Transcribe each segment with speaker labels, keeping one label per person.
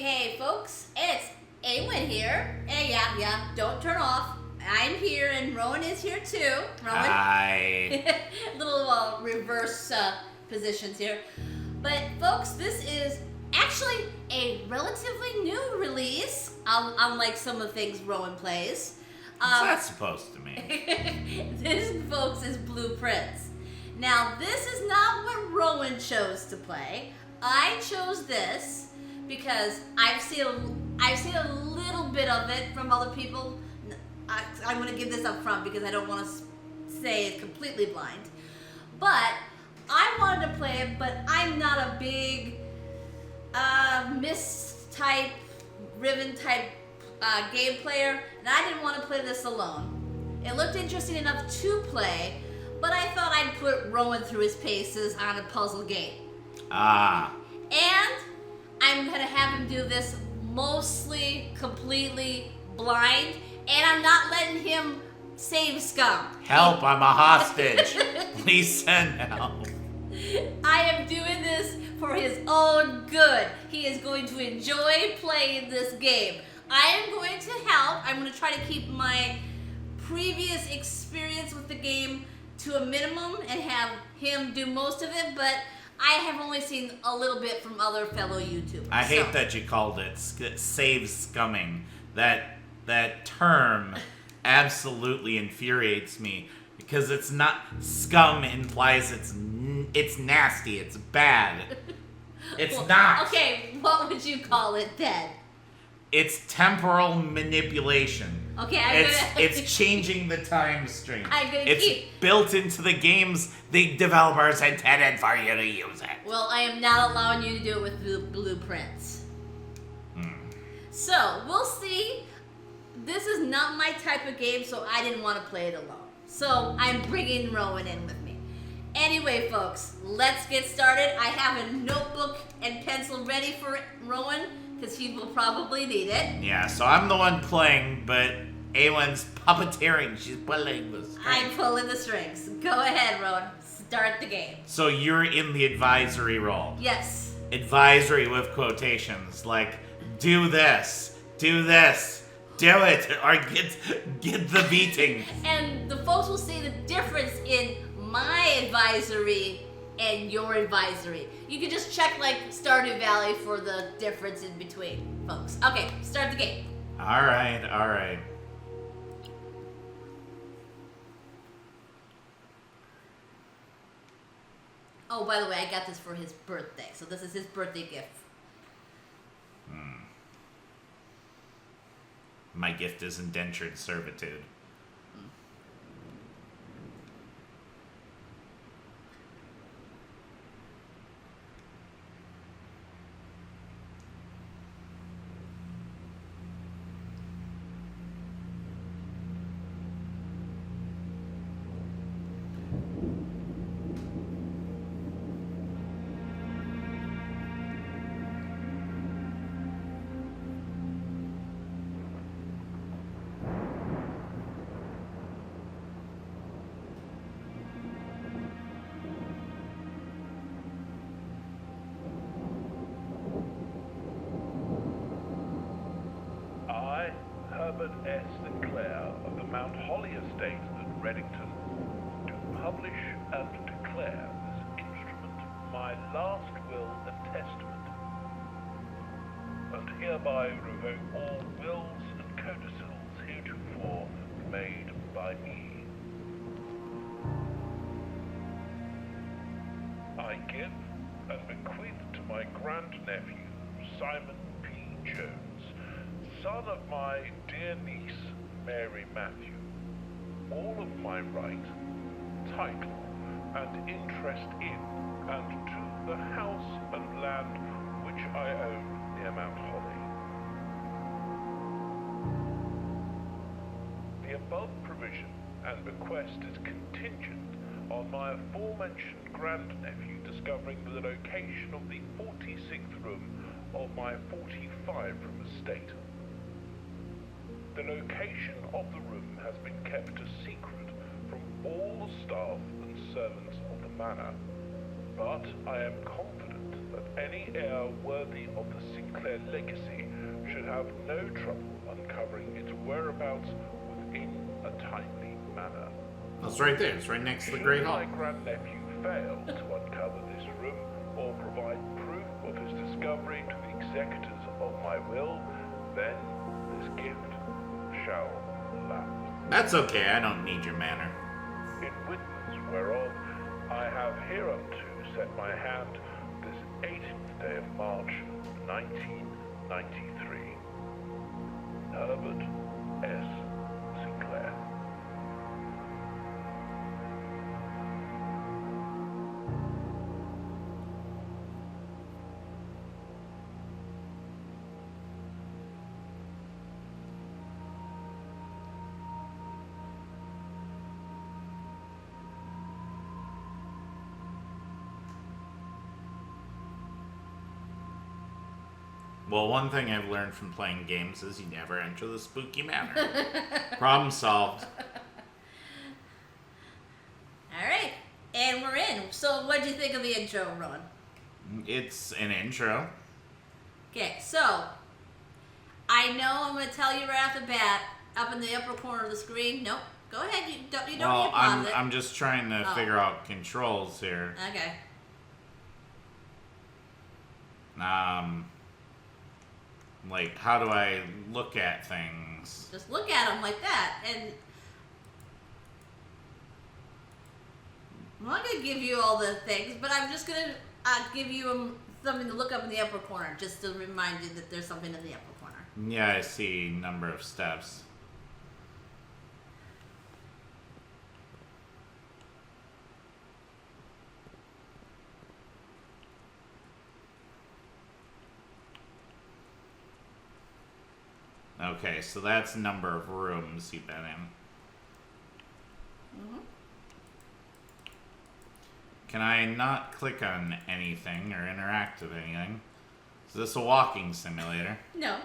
Speaker 1: Hey folks, it's Aywenn here. Hey, yeah, don't turn off. I'm here and Rowan is here too. Rowan.
Speaker 2: Hi.
Speaker 1: Little reverse positions here. But folks, this is actually a relatively new release, unlike some of the things Rowan plays.
Speaker 2: What's that supposed to mean?
Speaker 1: This, folks, is Blueprints. Now, this is not what Rowan chose to play. I chose this because I've seen a little bit of it from other people. I'm going to give this up front because I don't want to say it's completely blind. But I wanted to play it, but I'm not a big Riven type game player, and I didn't want to play this alone. It looked interesting enough to play, but I thought I'd put Rowan through his paces on a puzzle game. And I'm going to have him do this mostly, completely blind, and I'm not letting him save scum.
Speaker 2: Help, I'm a hostage. Please send help.
Speaker 1: I am doing this for his own good. He is going to enjoy playing this game. I am going to help. I'm going to try to keep my previous experience with the game to a minimum and have him do most of it, but I have only seen a little bit from other fellow YouTubers.
Speaker 2: I hate that you called it save scumming. That term absolutely infuriates me because it's not scum implies it's nasty, it's bad. It's
Speaker 1: well,
Speaker 2: not.
Speaker 1: Okay, what would you call it then?
Speaker 2: It's temporal manipulation.
Speaker 1: Okay,
Speaker 2: it's changing the time stream.
Speaker 1: It's
Speaker 2: built into the games the developers intended for you to use it.
Speaker 1: Well, I am not allowing you to do it with Blueprints. So, we'll see. This is not my type of game, so I didn't want to play it alone. So, I'm bringing Rowan in with me. Anyway, folks, let's get started. I have a notebook and pencil ready for Rowan, because he will probably need it.
Speaker 2: Yeah, so I'm the one playing, but Aywenn's puppeteering. She's pulling the strings.
Speaker 1: I'm pulling the strings. Go ahead, Rowan. Start the game.
Speaker 2: So you're in the advisory role.
Speaker 1: Yes.
Speaker 2: Advisory with quotations, like, do this, do it, or get the beating.
Speaker 1: And the folks will see the difference in my advisory and your advisory. You can just check like Stardew Valley for the difference in between, folks. Okay, start the game.
Speaker 2: All right.
Speaker 1: Oh, by the way, I got this for his birthday, so this is his birthday gift.
Speaker 2: My gift is indentured servitude.
Speaker 3: Herbert S. Sinclair of the Mount Holly Estate at Reddington do publish and declare this instrument my last will and testament, and hereby revoke all wills and codicils heretofore made by me. I give and bequeath to my grandnephew, Simon P. Jones, son of my dear niece, Mary Matthew, all of my right, title, and interest in and to the house and land which I own near Mount Holly. The above provision and bequest is contingent on my aforementioned grandnephew discovering the location of the 46th room of my 45-room estate. The location of the room has been kept a secret from all the staff and servants of the manor, but I am confident that any heir worthy of the Sinclair legacy should have no trouble uncovering its whereabouts within a timely manner.
Speaker 2: That's right there. It's right next to the Great Hall.
Speaker 3: Should my grandnephew fail to uncover this room or provide proof of his discovery to the executors of my will, then this gift shall lapse.
Speaker 2: That's okay. I don't need your manor.
Speaker 3: In witness whereof I have hereunto set my hand this 18th day of March, 1993. Herbert S. Sinclair.
Speaker 2: Well, one thing I've learned from playing games is you never enter the spooky manor. Problem solved.
Speaker 1: Alright, and we're in. So what did you think of the intro, Rowan?
Speaker 2: It's an intro.
Speaker 1: Okay, so I know I'm going to tell you right off the bat, up in the upper corner of the screen. Nope, go ahead. You don't need to
Speaker 2: Well,
Speaker 1: pause it.
Speaker 2: I'm just trying to figure out controls here.
Speaker 1: Okay.
Speaker 2: Like, how do I look at things?
Speaker 1: Just look at them like that, and I'm not going to give you all the things, but I'm just going to give you something to look up in the upper corner, just to remind you that there's something in the upper corner.
Speaker 2: Yeah, I see number of steps. Okay, so that's number of rooms you've been in.
Speaker 1: Mm-hmm.
Speaker 2: Can I not click on anything or interact with anything? Is this a walking simulator?
Speaker 1: No.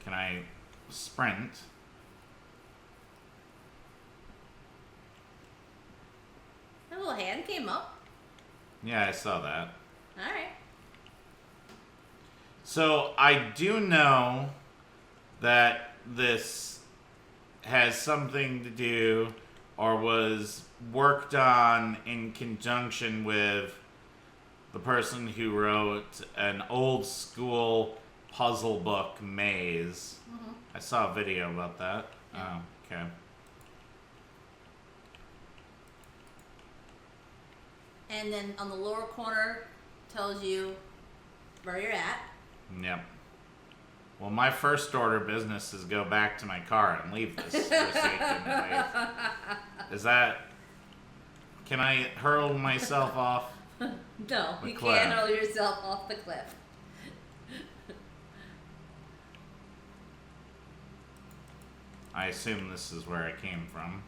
Speaker 2: Can I sprint?
Speaker 1: A little hand came up.
Speaker 2: Yeah, I saw that.
Speaker 1: Alright.
Speaker 2: So I do know that this has something to do or was worked on in conjunction with the person who wrote an old school puzzle book, Maze.
Speaker 1: Mm-hmm.
Speaker 2: I saw a video about that.
Speaker 1: Yeah.
Speaker 2: Oh, okay.
Speaker 1: And then on the lower corner tells you where you're at.
Speaker 2: Yep. Well, my first order of business is go back to my car and leave this forsaken place. Is that... Can I hurl myself off?
Speaker 1: No,
Speaker 2: The
Speaker 1: you
Speaker 2: cliff.
Speaker 1: can't hurl yourself off the cliff.
Speaker 2: I assume this is where I came from.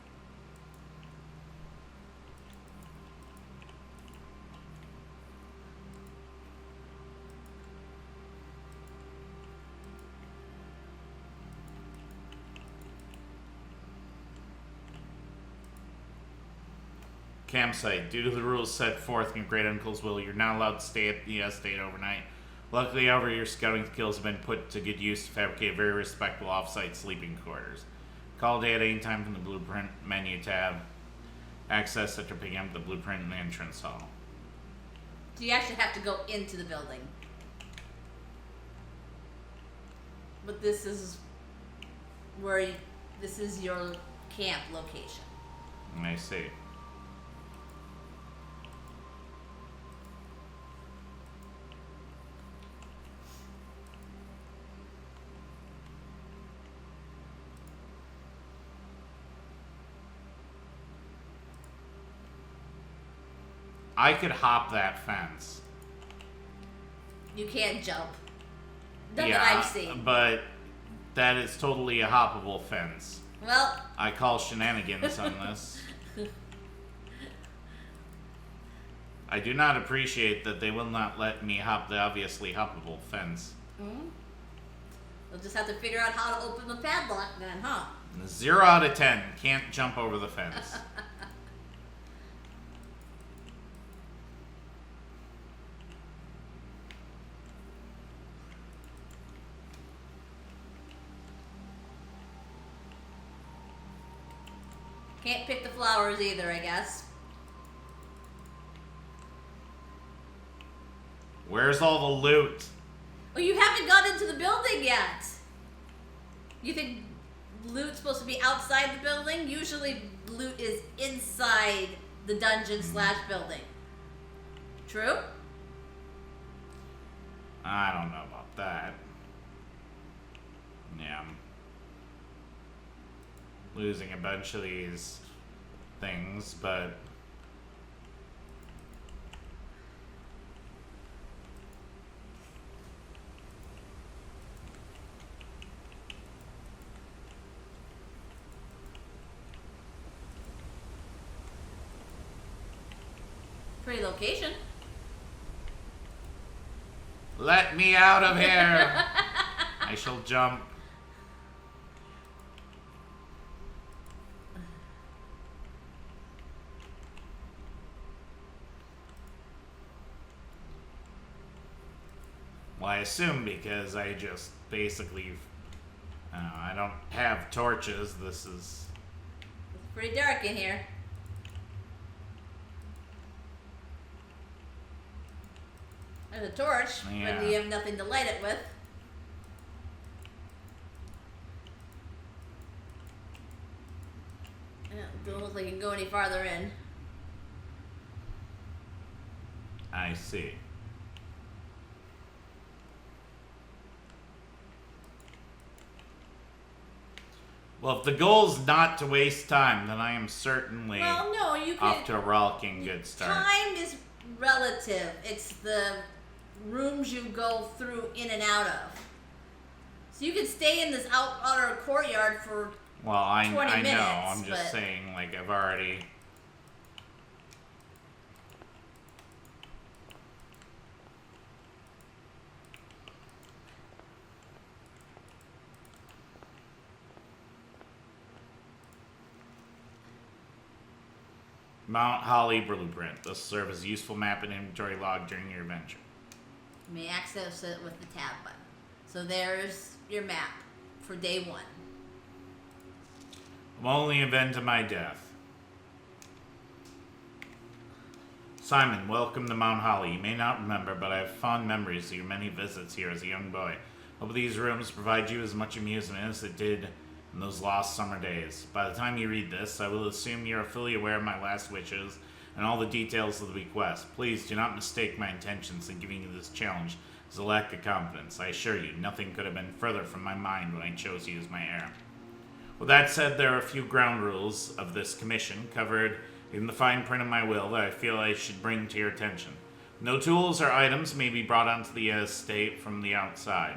Speaker 2: Campsite. Due to the rules set forth in your great uncle's will, you're not allowed to stay at the estate overnight. Luckily, however, your scouting skills have been put to good use to fabricate very respectable off-site sleeping quarters. Call day at any time from the Blueprint menu tab. Access after picking up the Blueprint in the entrance hall.
Speaker 1: So you actually have to go into the building. But this is where this is your camp location.
Speaker 2: I see. I could hop that fence.
Speaker 1: You can't jump. Not
Speaker 2: Yeah,
Speaker 1: that I've seen.
Speaker 2: but that is totally a hoppable fence.
Speaker 1: Well,
Speaker 2: I call shenanigans on this. I do not appreciate that they will not let me hop the obviously hoppable fence.
Speaker 1: we'll just have to figure out how to open the padlock then, huh?
Speaker 2: 0 out of 10. Can't jump over the fence.
Speaker 1: Can't pick the flowers either, I guess.
Speaker 2: Where's all the loot?
Speaker 1: Oh, you haven't got into the building yet. You think loot's supposed to be outside the building? Usually loot is inside the dungeon / building. True?
Speaker 2: I don't know about that. Yeah, I'm losing a bunch of these things, but
Speaker 1: Pretty location.
Speaker 2: let me out of here. I shall jump. Well, I assume because I just basically, I don't have torches. This is
Speaker 1: It's pretty dark in here. There's a torch,
Speaker 2: Yeah.
Speaker 1: but you have nothing to light it with. Yeah, don't look like you can go any farther in.
Speaker 2: I see. Well, if the goal is not to waste time, then I am certainly
Speaker 1: Well, no, you can.
Speaker 2: off to a rollicking good start.
Speaker 1: Time is relative. It's the rooms you go through in and out of. So you can stay in this outer courtyard for
Speaker 2: Well, I
Speaker 1: 20
Speaker 2: know.
Speaker 1: minutes,
Speaker 2: I'm just
Speaker 1: but-
Speaker 2: saying, like, I've already. Mount Holly Blueprint. This will serve as a useful map and inventory log during your adventure.
Speaker 1: You may access it with the tab button. So there's your map for day 1.
Speaker 2: I'm only event of my death. Simon, welcome to Mount Holly. You may not remember, but I have fond memories of your many visits here as a young boy. Hope these rooms provide you as much amusement as it did in those lost summer days. By the time you read this, I will assume you are fully aware of my last wishes and all the details of the bequest. Please do not mistake my intentions in giving you this challenge as a lack of confidence. I assure you, nothing could have been further from my mind when I chose you as my heir. With that said, there are a few ground rules of this commission covered in the fine print of my will that I feel I should bring to your attention. No tools or items may be brought onto the estate from the outside.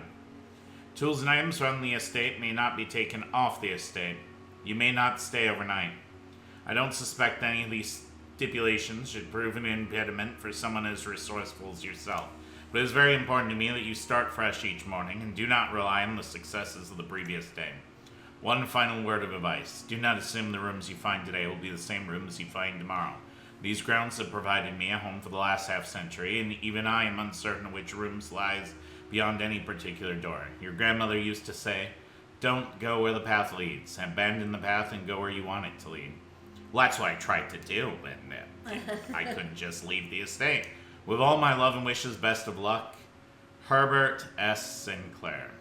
Speaker 2: Tools and items from the estate may not be taken off the estate. You may not stay overnight. I don't suspect any of these stipulations should prove an impediment for someone as resourceful as yourself, but it is very important to me that you start fresh each morning and do not rely on the successes of the previous day. One final word of advice. Do not assume the rooms you find today will be the same rooms you find tomorrow. These grounds have provided me a home for the last half-century, and even I am uncertain of which rooms lies beyond any particular door. Your grandmother used to say, don't go where the path leads. Abandon the path and go where you want it to lead. Well, that's what I tried to do, and I couldn't just leave the estate. With all my love and wishes, best of luck. Herbert S. Sinclair.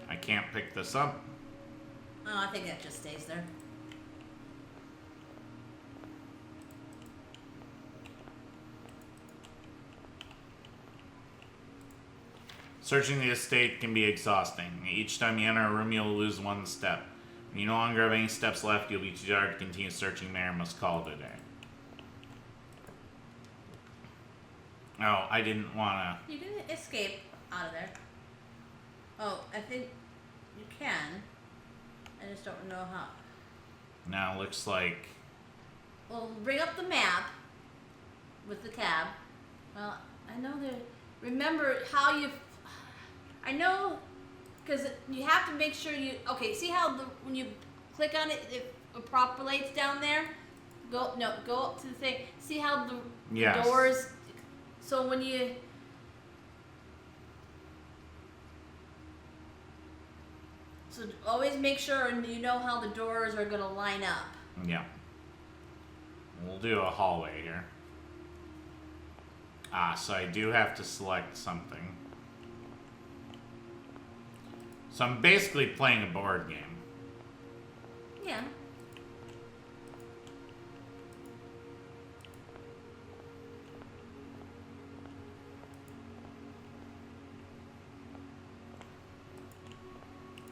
Speaker 2: I can't pick this up.
Speaker 1: Oh, I think that just stays there.
Speaker 2: Searching the estate can be exhausting. Each time you enter a room, you'll lose one step. When you no longer have any steps left, you'll be too tired to continue searching there and must call it a day. Oh, I didn't want
Speaker 1: You can escape out of there. Oh, I think you can. I just don't know how.
Speaker 2: to... Now, looks like...
Speaker 1: Well, bring up the map with the tab. Well, I know that. Remember how you. I know, because you have to make sure you. Okay, see how when you click on it, it populates down there. Go up to the thing. See how the
Speaker 2: Yes.
Speaker 1: doors. So when you. So always make sure and you know how the doors are going to line up.
Speaker 2: Yeah. We'll do a hallway here. So I do have to select something. So I'm basically playing a board game.
Speaker 1: Yeah.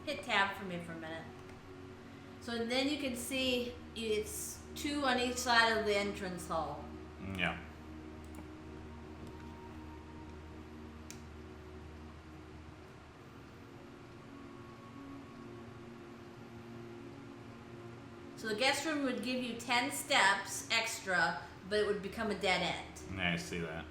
Speaker 1: Hit tab for me for a minute. So then you can see it's 2 on each side of the entrance hall.
Speaker 2: Yeah.
Speaker 1: So the guest room would give you 10 steps extra, but it would become a dead end.
Speaker 2: Yeah, I see that.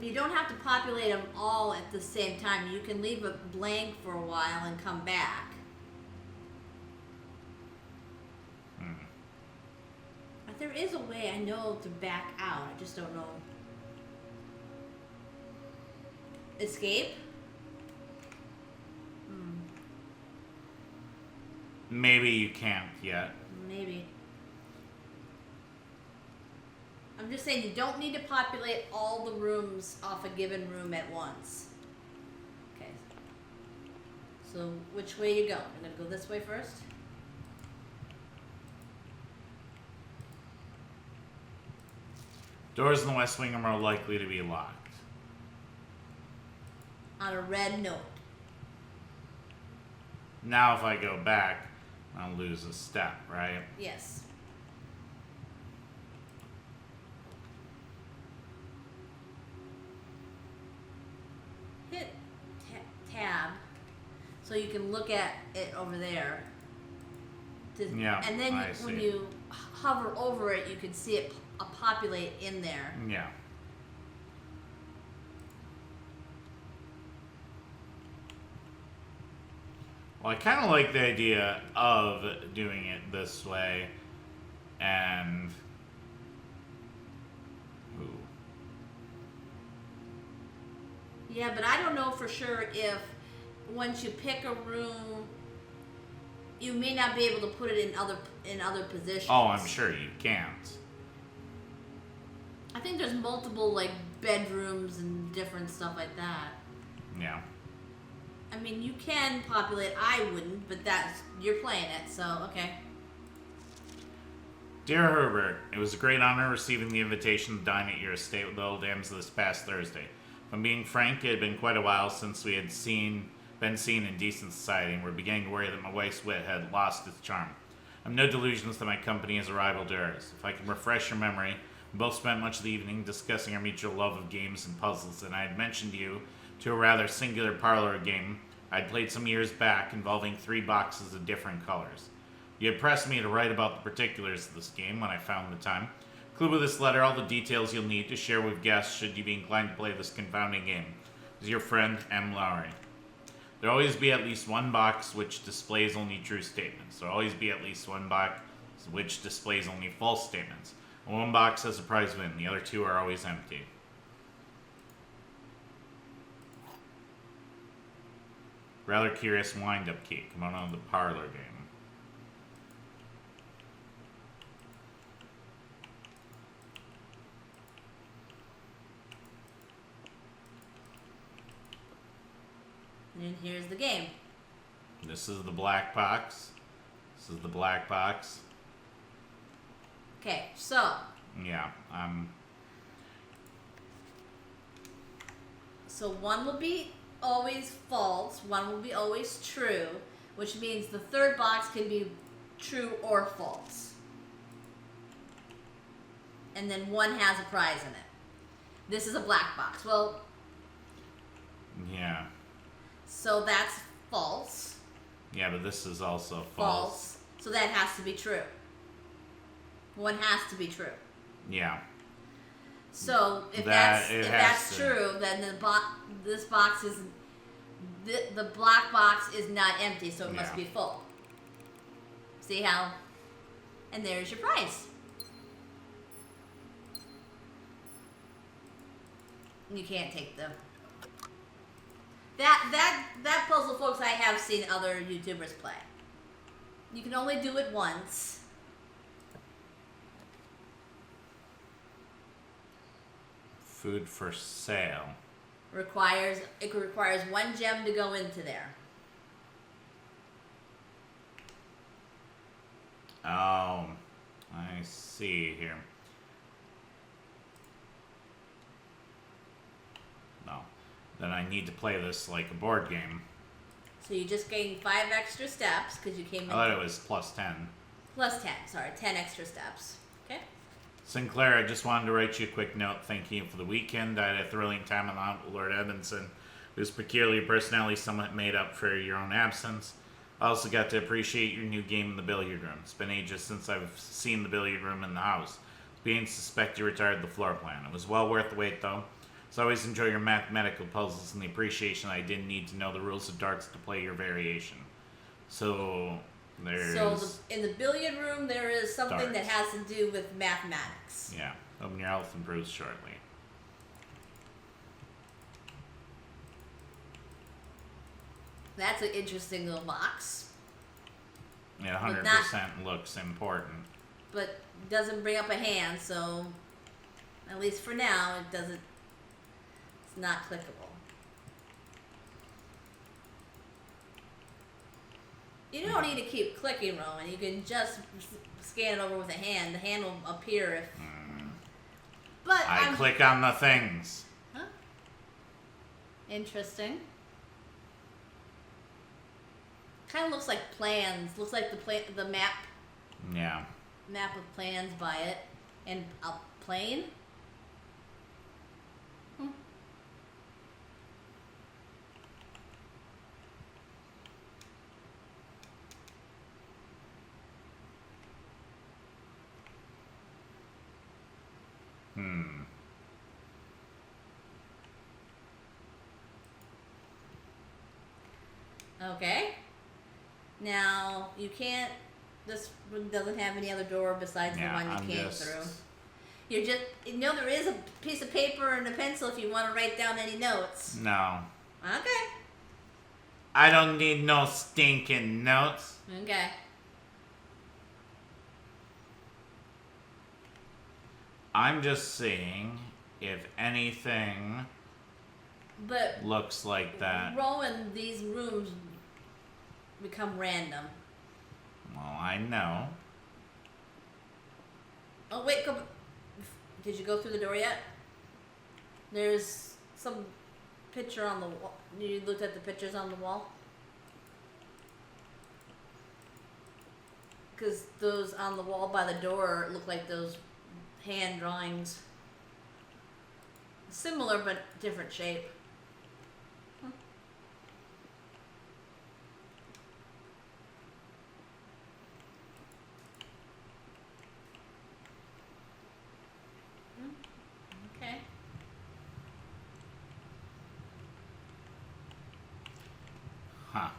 Speaker 1: You don't have to populate them all at the same time. You can leave it blank for a while and come back. But there is a way I know to back out. I just don't know. Escape?
Speaker 2: Maybe you can't yet.
Speaker 1: Maybe. I'm just saying you don't need to populate all the rooms off a given room at once. Okay. So which way you go? I'm gonna go this way first.
Speaker 2: Doors in the West Wing are more likely to be locked.
Speaker 1: On a red note.
Speaker 2: Now if I go back, I'll lose a step, right?
Speaker 1: Yes. Hit tab so you can look at it over there.
Speaker 2: Yeah,
Speaker 1: and then
Speaker 2: I
Speaker 1: when
Speaker 2: see.
Speaker 1: you hover over it, you can see it populate in there.
Speaker 2: Yeah. Well, I kind of like the idea of doing it this way, and ooh.
Speaker 1: Yeah, but I don't know for sure if once you pick a room, you may not be able to put it in other positions.
Speaker 2: Oh, I'm sure you can't.
Speaker 1: I think there's multiple like bedrooms and different stuff like that.
Speaker 2: Yeah.
Speaker 1: I mean, you can populate. I wouldn't, but you're playing it, so okay.
Speaker 2: Dear Herbert, it was a great honor receiving the invitation to dine at your estate with the old dams this past Thursday. If I'm being frank, it had been quite a while since we had been seen in decent society, and we're beginning to worry that my wife's wit had lost its charm. I have no delusions that my company is a rival to hers. If I can refresh your memory, we both spent much of the evening discussing our mutual love of games and puzzles, and I had mentioned you to a rather singular parlor game I'd played some years back involving 3 boxes of different colors. You had pressed me to write about the particulars of this game when I found the time. Include with this letter all the details you'll need to share with guests should you be inclined to play this confounding game. As your friend, M. Lowry. There'll always be at least one box which displays only true statements. There'll always be at least one box which displays only false statements. And one box has a prize win, the other 2 are always empty. Rather curious wind-up key. Come on the parlor game.
Speaker 1: And here's the game.
Speaker 2: This is the black box. This is the black box.
Speaker 1: Okay, so
Speaker 2: Yeah,
Speaker 1: so one will be always false, one will be always true, which means the third box can be true or false. And then one has a prize in it. This is a black box. Well,
Speaker 2: yeah.
Speaker 1: so that's false.
Speaker 2: Yeah, but this is also false.
Speaker 1: False. So that has to be true. One has to be true.
Speaker 2: Yeah.
Speaker 1: So if that's true, then this box is the black box is not empty, so it must be full. See how? And there's your prize. You can't take the That puzzle, folks, I have seen other YouTubers play. You can only do it once.
Speaker 2: Food for sale.
Speaker 1: It requires 1 gem to go into there.
Speaker 2: Oh, I see here. No. Then I need to play this like a board game.
Speaker 1: So you just gained 5 extra steps because you came in.
Speaker 2: I thought it was plus 10.
Speaker 1: Plus 10, sorry, 10 extra steps. Okay.
Speaker 2: Sinclair, I just wanted to write you a quick note thanking you for the weekend. I had a thrilling time on the hunt with Lord Edmondson, whose peculiar personality somewhat made up for your own absence. I also got to appreciate your new game in the billiard room. It's been ages since I've seen the billiard room in the house. Being suspect you retired the floor plan. It was well worth the wait, though. So I always enjoy your mathematical puzzles and the appreciation I didn't need to know the rules of darts to play your variation. So there's...
Speaker 1: in the billiard room, there is something
Speaker 2: darts
Speaker 1: that has to do with mathematics.
Speaker 2: Yeah. Hoping your health improves shortly.
Speaker 1: That's an interesting little box.
Speaker 2: It 100% looks important.
Speaker 1: But doesn't bring up a hand, so at least for now, it doesn't. It's not clickable. You don't need to keep clicking, Rowan. You can just scan it over with a hand. The hand will appear if. But
Speaker 2: I click on the things.
Speaker 1: Huh? Interesting. Kind of looks like plans. Looks like the map.
Speaker 2: Yeah.
Speaker 1: Map of plans by it, and a plane. Okay. Now, you can't, this room doesn't have any other door besides the one you came through. You're just, there is a piece of paper and a pencil if you want to write down any notes.
Speaker 2: No.
Speaker 1: Okay.
Speaker 2: I don't need no stinking notes.
Speaker 1: Okay.
Speaker 2: I'm just seeing if anything looks like that.
Speaker 1: Rowan, these rooms become random.
Speaker 2: Well, I know.
Speaker 1: Oh, wait, did you go through the door yet? There's some picture on the wall. You looked at the pictures on the wall? Because those on the wall by the door look like those hand drawings. Similar but different shape. Okay.
Speaker 2: Huh.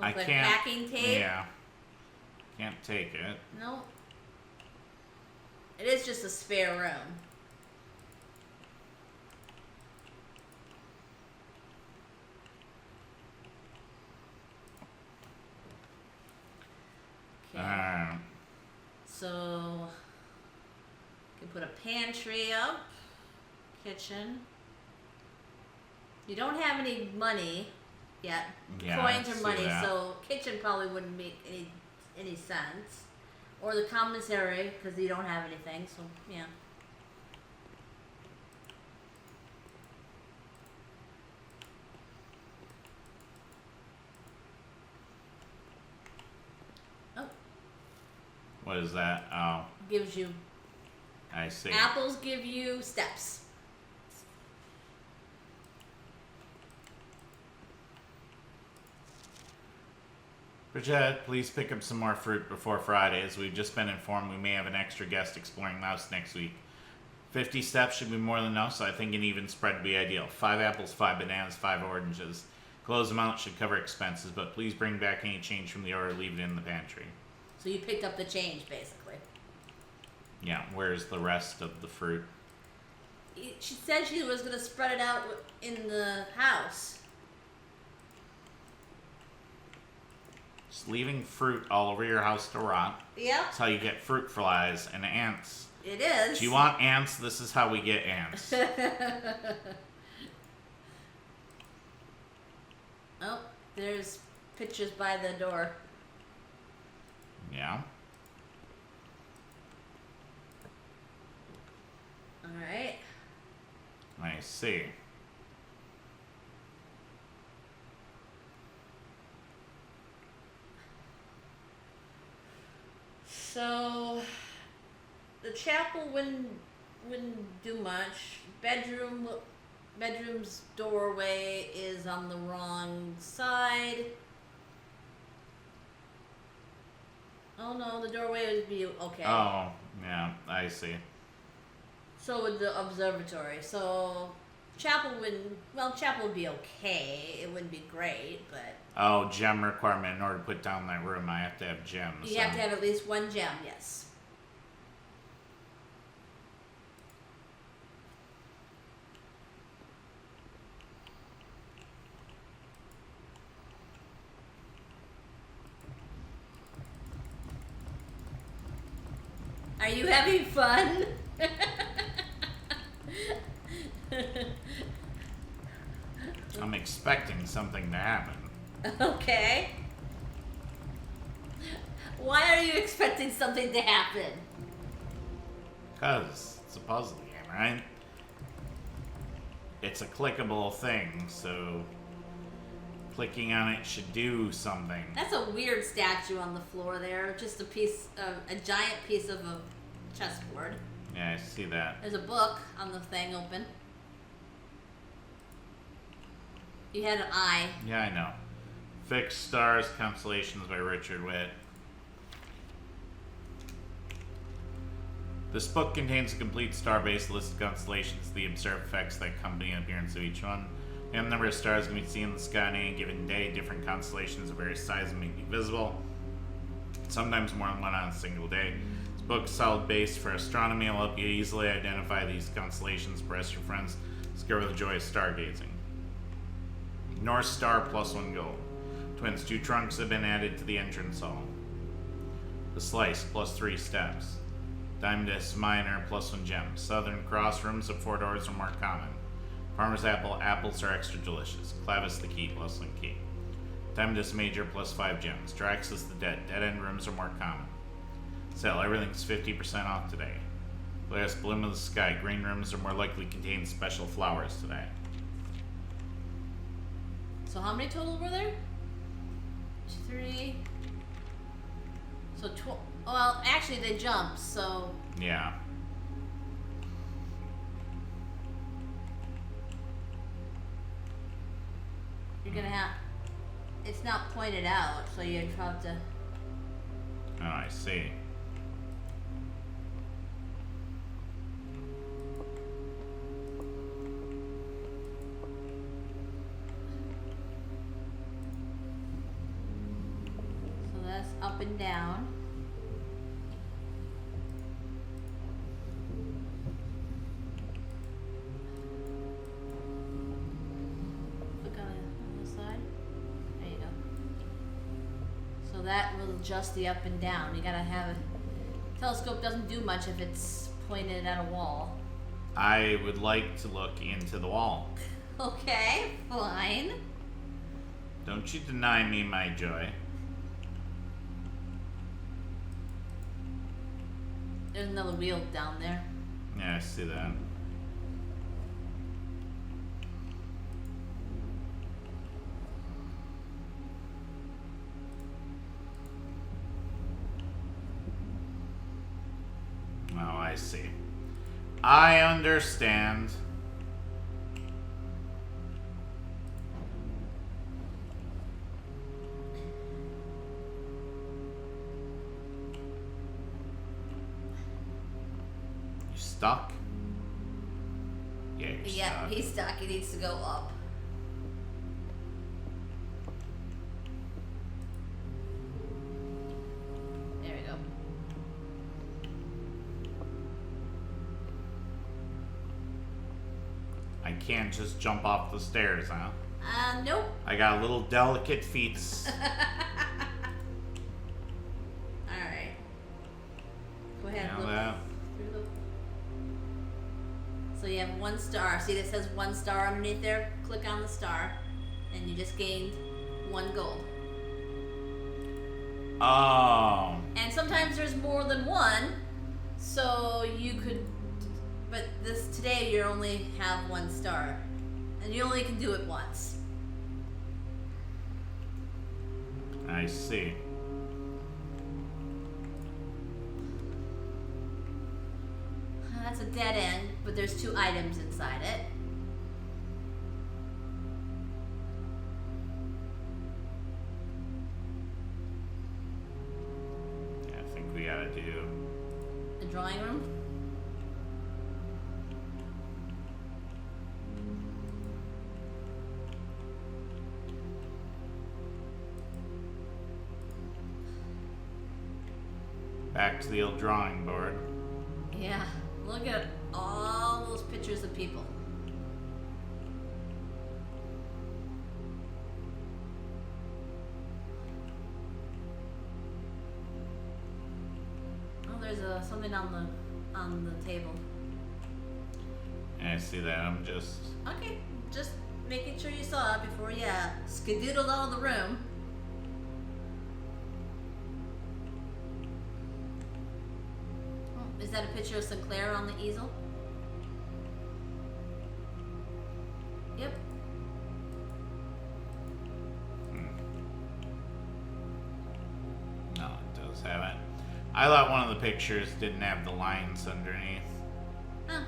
Speaker 2: I
Speaker 1: Like
Speaker 2: can't.
Speaker 1: packing tape?
Speaker 2: Yeah. Can't take it.
Speaker 1: No. It is just a spare room. Okay. So, you can put a pantry up, kitchen. You don't have any money yet,
Speaker 2: Yeah,
Speaker 1: coins
Speaker 2: I
Speaker 1: or
Speaker 2: see
Speaker 1: money,
Speaker 2: that.
Speaker 1: so kitchen probably wouldn't make any sense. Or the commissary, because you don't have anything, so yeah. Oh,
Speaker 2: What is that? Oh,
Speaker 1: gives you,
Speaker 2: I see.
Speaker 1: apples give you steps.
Speaker 2: Bridget, please pick up some more fruit before Friday. As we've just been informed, we may have an extra guest exploring the house next week. 50 steps should be more than enough, so I think an even spread would be ideal. 5 apples, 5 bananas, 5 oranges. Closed amount should cover expenses, but please bring back any change from the order. Leave it in the pantry.
Speaker 1: So you picked up the change, basically.
Speaker 2: Yeah, where's the rest of the fruit?
Speaker 1: She said she was going to spread it out in the house.
Speaker 2: Just leaving fruit all over your house to rot.
Speaker 1: Yep.
Speaker 2: That's how you get fruit flies and ants.
Speaker 1: It is.
Speaker 2: Do you want ants? This is how we get ants.
Speaker 1: Oh, there's pictures by the door.
Speaker 2: Yeah.
Speaker 1: Alright.
Speaker 2: I see.
Speaker 1: So the chapel wouldn't do much. Bedroom's doorway is on the wrong side. Oh no, the doorway would be okay.
Speaker 2: Oh, yeah, I see.
Speaker 1: So would the observatory. So chapel would be okay. It wouldn't be great, but
Speaker 2: Oh, gem requirement. In order to put down that room, I have to have gems.
Speaker 1: you have to have at least one gem, yes. Are you having fun?
Speaker 2: I'm expecting something to happen.
Speaker 1: Okay. Why are you expecting something to happen?
Speaker 2: Because it's a puzzle game, right? It's a clickable thing, so clicking on it should do something.
Speaker 1: That's a weird statue on the floor there. Just a giant piece of a chessboard.
Speaker 2: Yeah, I see that.
Speaker 1: There's a book on the thing open. You had an eye.
Speaker 2: Yeah, I know. Fixed Stars Constellations by Richard Witt. This book contains a complete star-based list of constellations, the observed effects that accompany the appearance of each one. The number of stars can be seen in the sky on any given day. Different constellations of various sizes may be visible, sometimes more than one on a single day. This book is a solid base for astronomy. It'll help you easily identify these constellations. Impress your friends. Discover the joy of stargazing. North Star +1 gold. Twins, 2 trunks have been added to the entrance hall. The Slice +3 steps. Diamondus Minor +1 gem. Southern Cross rooms of 4 doors are more common. Farmer's Apple, apples are extra delicious. Clavis the Key +1 key. Diamondus Major +5 gems. Draxus the Dead end rooms are more common. Sale, everything's 50% off today. Last Bloom of the Sky, green rooms are more likely to contain special flowers today.
Speaker 1: So how many total were there? 3. So well, actually they jumped, so
Speaker 2: Yeah.
Speaker 1: you're gonna have. It's not pointed out, so you'd have to.
Speaker 2: Oh, I see.
Speaker 1: So that's up and down. Look on the side. There you go. So that will adjust the up and down. You gotta have it. Telescope doesn't do much if it's pointed at a wall.
Speaker 2: I would like to look into the wall.
Speaker 1: Okay, fine.
Speaker 2: Don't you deny me my joy.
Speaker 1: There's another wheel down there.
Speaker 2: Yeah, I see that. Oh, I see. I understand. You stuck? Yeah, you're
Speaker 1: Yeah,
Speaker 2: stuck.
Speaker 1: he's stuck. He needs to go up.
Speaker 2: I can't just jump off the stairs, huh?
Speaker 1: Nope.
Speaker 2: I got little delicate feet.
Speaker 1: Alright. Go ahead,
Speaker 2: Now
Speaker 1: look.
Speaker 2: that.
Speaker 1: Through So you have 1 star. See that says 1 star underneath there? Click on the star, and you just gained 1 gold.
Speaker 2: Oh.
Speaker 1: And sometimes there's more than 1, so you could. But today you only have 1 star, and you only can do it once.
Speaker 2: I see.
Speaker 1: That's a dead end, but there's 2 items inside it.
Speaker 2: Yeah, I think we gotta do.
Speaker 1: The drawing room.
Speaker 2: Back to the old drawing board.
Speaker 1: Yeah, look at all those pictures of people. Oh, there's something on the table.
Speaker 2: Yeah, I see that. I'm just.
Speaker 1: Okay, just making sure you saw it before you skedoodled out of the room. Oh, is that a picture of Sinclair on the easel? Yep.
Speaker 2: No, it does have it. I thought one of the pictures didn't have the lines underneath.
Speaker 1: Huh.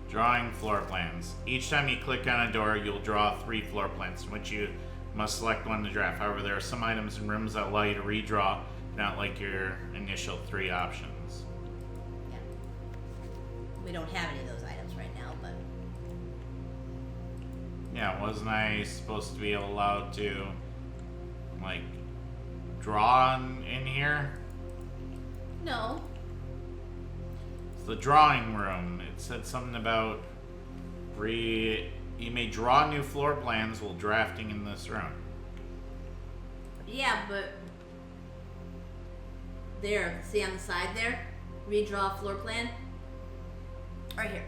Speaker 2: Drawing floor plans. Each time you click on a door, you'll draw 3 floor plans, from which you must select one to draft. However, there are some items in rooms that allow you to redraw, not like your initial 3 options.
Speaker 1: Yeah. We don't have any of those items right now, but
Speaker 2: Yeah, wasn't I supposed to be allowed to, like, draw in here?
Speaker 1: no.
Speaker 2: It's the drawing room. It said something about you may draw new floor plans while drafting in this room.
Speaker 1: Yeah, but there, see on the side there? Redraw floor plan. Right here.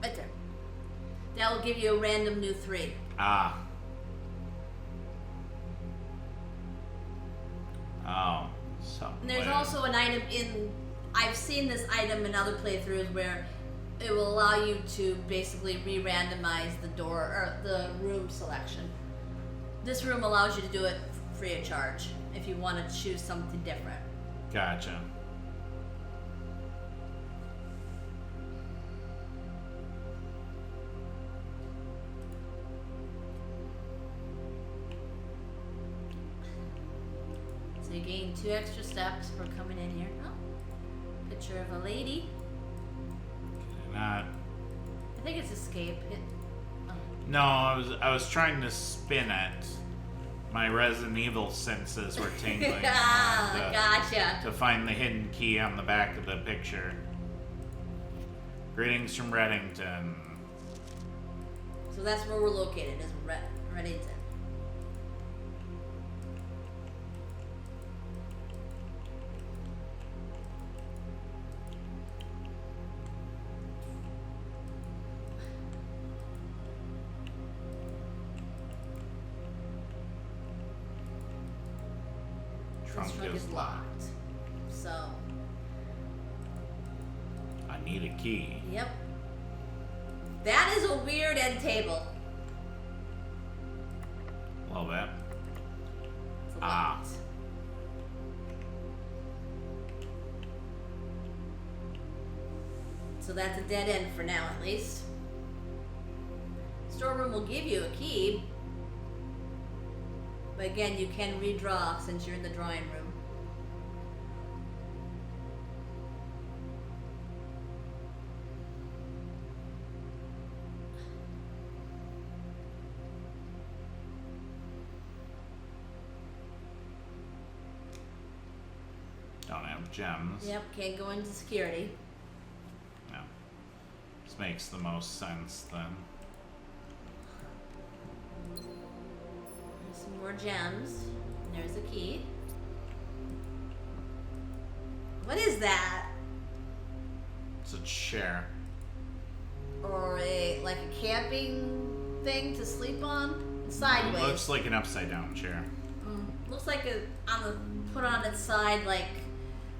Speaker 1: Right there. That will give you a random new 3.
Speaker 2: Ah. Oh. Something.
Speaker 1: And there's also an item I've seen this item in other playthroughs where it will allow you to basically re-randomize the door or the room selection. This room allows you to do it free of charge if you want to choose something different.
Speaker 2: Gotcha.
Speaker 1: So you gain 2 extra steps for coming in here. Oh, picture of a lady.
Speaker 2: Not.
Speaker 1: I think it's escape.
Speaker 2: No, I was trying to spin it. My Resident Evil senses were tingling.
Speaker 1: Gotcha.
Speaker 2: To find the hidden key on the back of the picture. Greetings from Reddington.
Speaker 1: So that's where we're located, is Reddington. This trunk is locked. So.
Speaker 2: I need a key.
Speaker 1: Yep. That is a weird end table.
Speaker 2: A little bit.
Speaker 1: It's
Speaker 2: Ah.
Speaker 1: locked. So that's a dead end for now, at least. Storeroom will give you a key. But again, you can redraw since you're in the drawing room.
Speaker 2: Don't have gems.
Speaker 1: Yep, can't go into security.
Speaker 2: No. This makes the most sense then.
Speaker 1: There's some more gems. And there's a key. What is that?
Speaker 2: It's a chair.
Speaker 1: Or like a camping thing to sleep on? Sideways.
Speaker 2: It looks like an upside down chair.
Speaker 1: Looks like put on its side like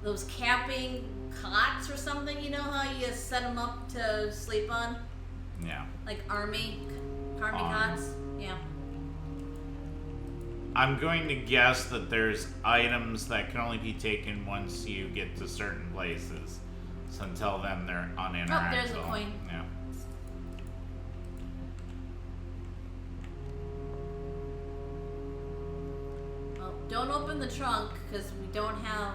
Speaker 1: those camping cots or something. You know how you set them up to sleep on?
Speaker 2: Yeah.
Speaker 1: Like army cots? Yeah.
Speaker 2: I'm going to guess that there's items that can only be taken once you get to certain places. So until then, they're uninteractable.
Speaker 1: Oh, there's a coin.
Speaker 2: Yeah.
Speaker 1: Well, don't open the trunk because we don't have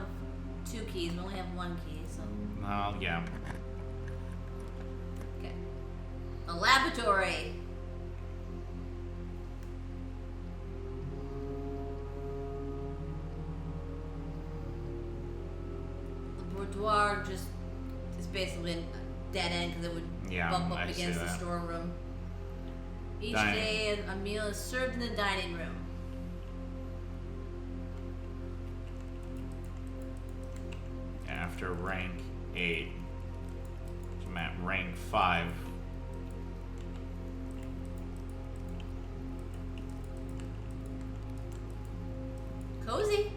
Speaker 1: 2 keys. We only have 1 key. So.
Speaker 2: Well, yeah.
Speaker 1: Okay. A laboratory. Boudoir just is basically a dead end because it would bump up against the storeroom. Each day a meal is served in the dining room.
Speaker 2: After rank 8, I'm at rank 5.
Speaker 1: Cozy.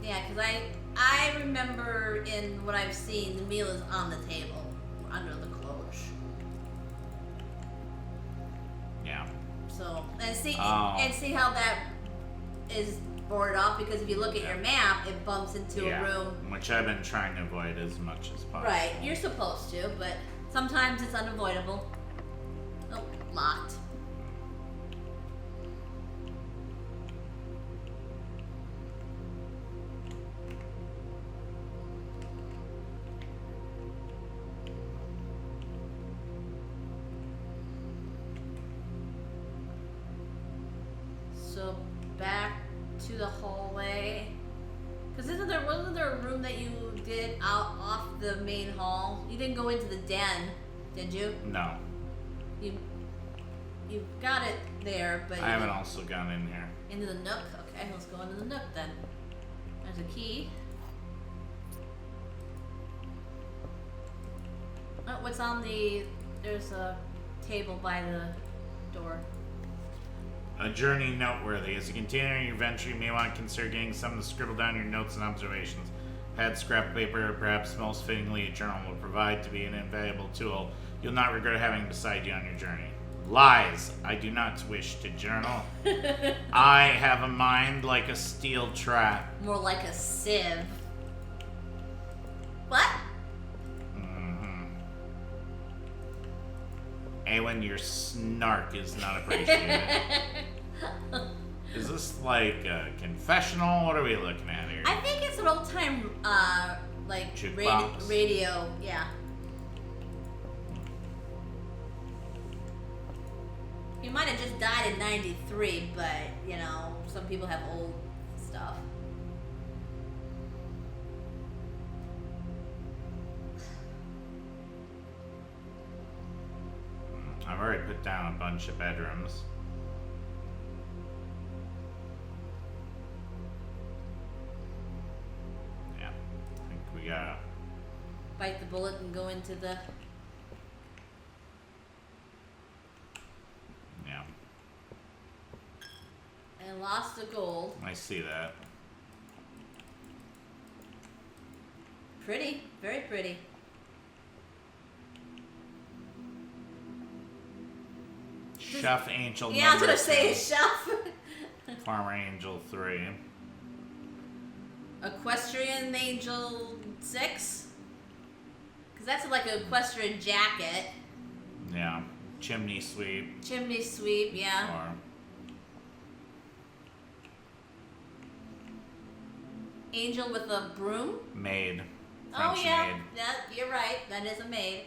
Speaker 1: Yeah, because I remember in what I've seen, the meal is on the table, under the cloche.
Speaker 2: Yeah.
Speaker 1: So and see how that is boarded off, because if you look at your map, it bumps into a room.
Speaker 2: Which I've been trying to avoid as much as possible.
Speaker 1: Right, you're supposed to, but sometimes it's unavoidable. Oh, locked. So back to the hallway. Because wasn't there a room that you did out off the main hall? You didn't go into the den, did you?
Speaker 2: No.
Speaker 1: You got it there, but
Speaker 2: I haven't also gone in here.
Speaker 1: into the nook. Okay, let's go into the nook then. There's a key. Oh, what's on the? There's a table by the door.
Speaker 2: A journey noteworthy. As you continue your venture, you may want to consider getting someone to scribble down your notes and observations. Pad, scrap paper, or perhaps most fittingly a journal will provide to be an invaluable tool you'll not regret having beside you on your journey. Lies. I do not wish to journal. I have a mind like a steel trap.
Speaker 1: More like a sieve. What?
Speaker 2: Aywenn, your snark is not appreciated. Is this like a confessional? What are we looking at here?
Speaker 1: I think it's an old time, like
Speaker 2: Jukebox.
Speaker 1: radio. Yeah. He might have just died in '93, but you know, some people have old stuff.
Speaker 2: I've already put down a bunch of bedrooms. Yeah, I think we gotta...
Speaker 1: Bite the bullet and go into the...
Speaker 2: Yeah,
Speaker 1: And lost the gold.
Speaker 2: I see that.
Speaker 1: Pretty. Very pretty.
Speaker 2: Chef Angel
Speaker 1: Yeah, I was
Speaker 2: number
Speaker 1: gonna say
Speaker 2: 2.
Speaker 1: chef.
Speaker 2: Farmer Angel 3.
Speaker 1: Equestrian Angel 6? Because that's like an equestrian jacket.
Speaker 2: Yeah. Chimney sweep.
Speaker 1: Chimney sweep, yeah.
Speaker 2: Or
Speaker 1: Angel with a broom?
Speaker 2: maid.
Speaker 1: Oh
Speaker 2: French
Speaker 1: yeah,
Speaker 2: maid.
Speaker 1: you're right. That is a maid.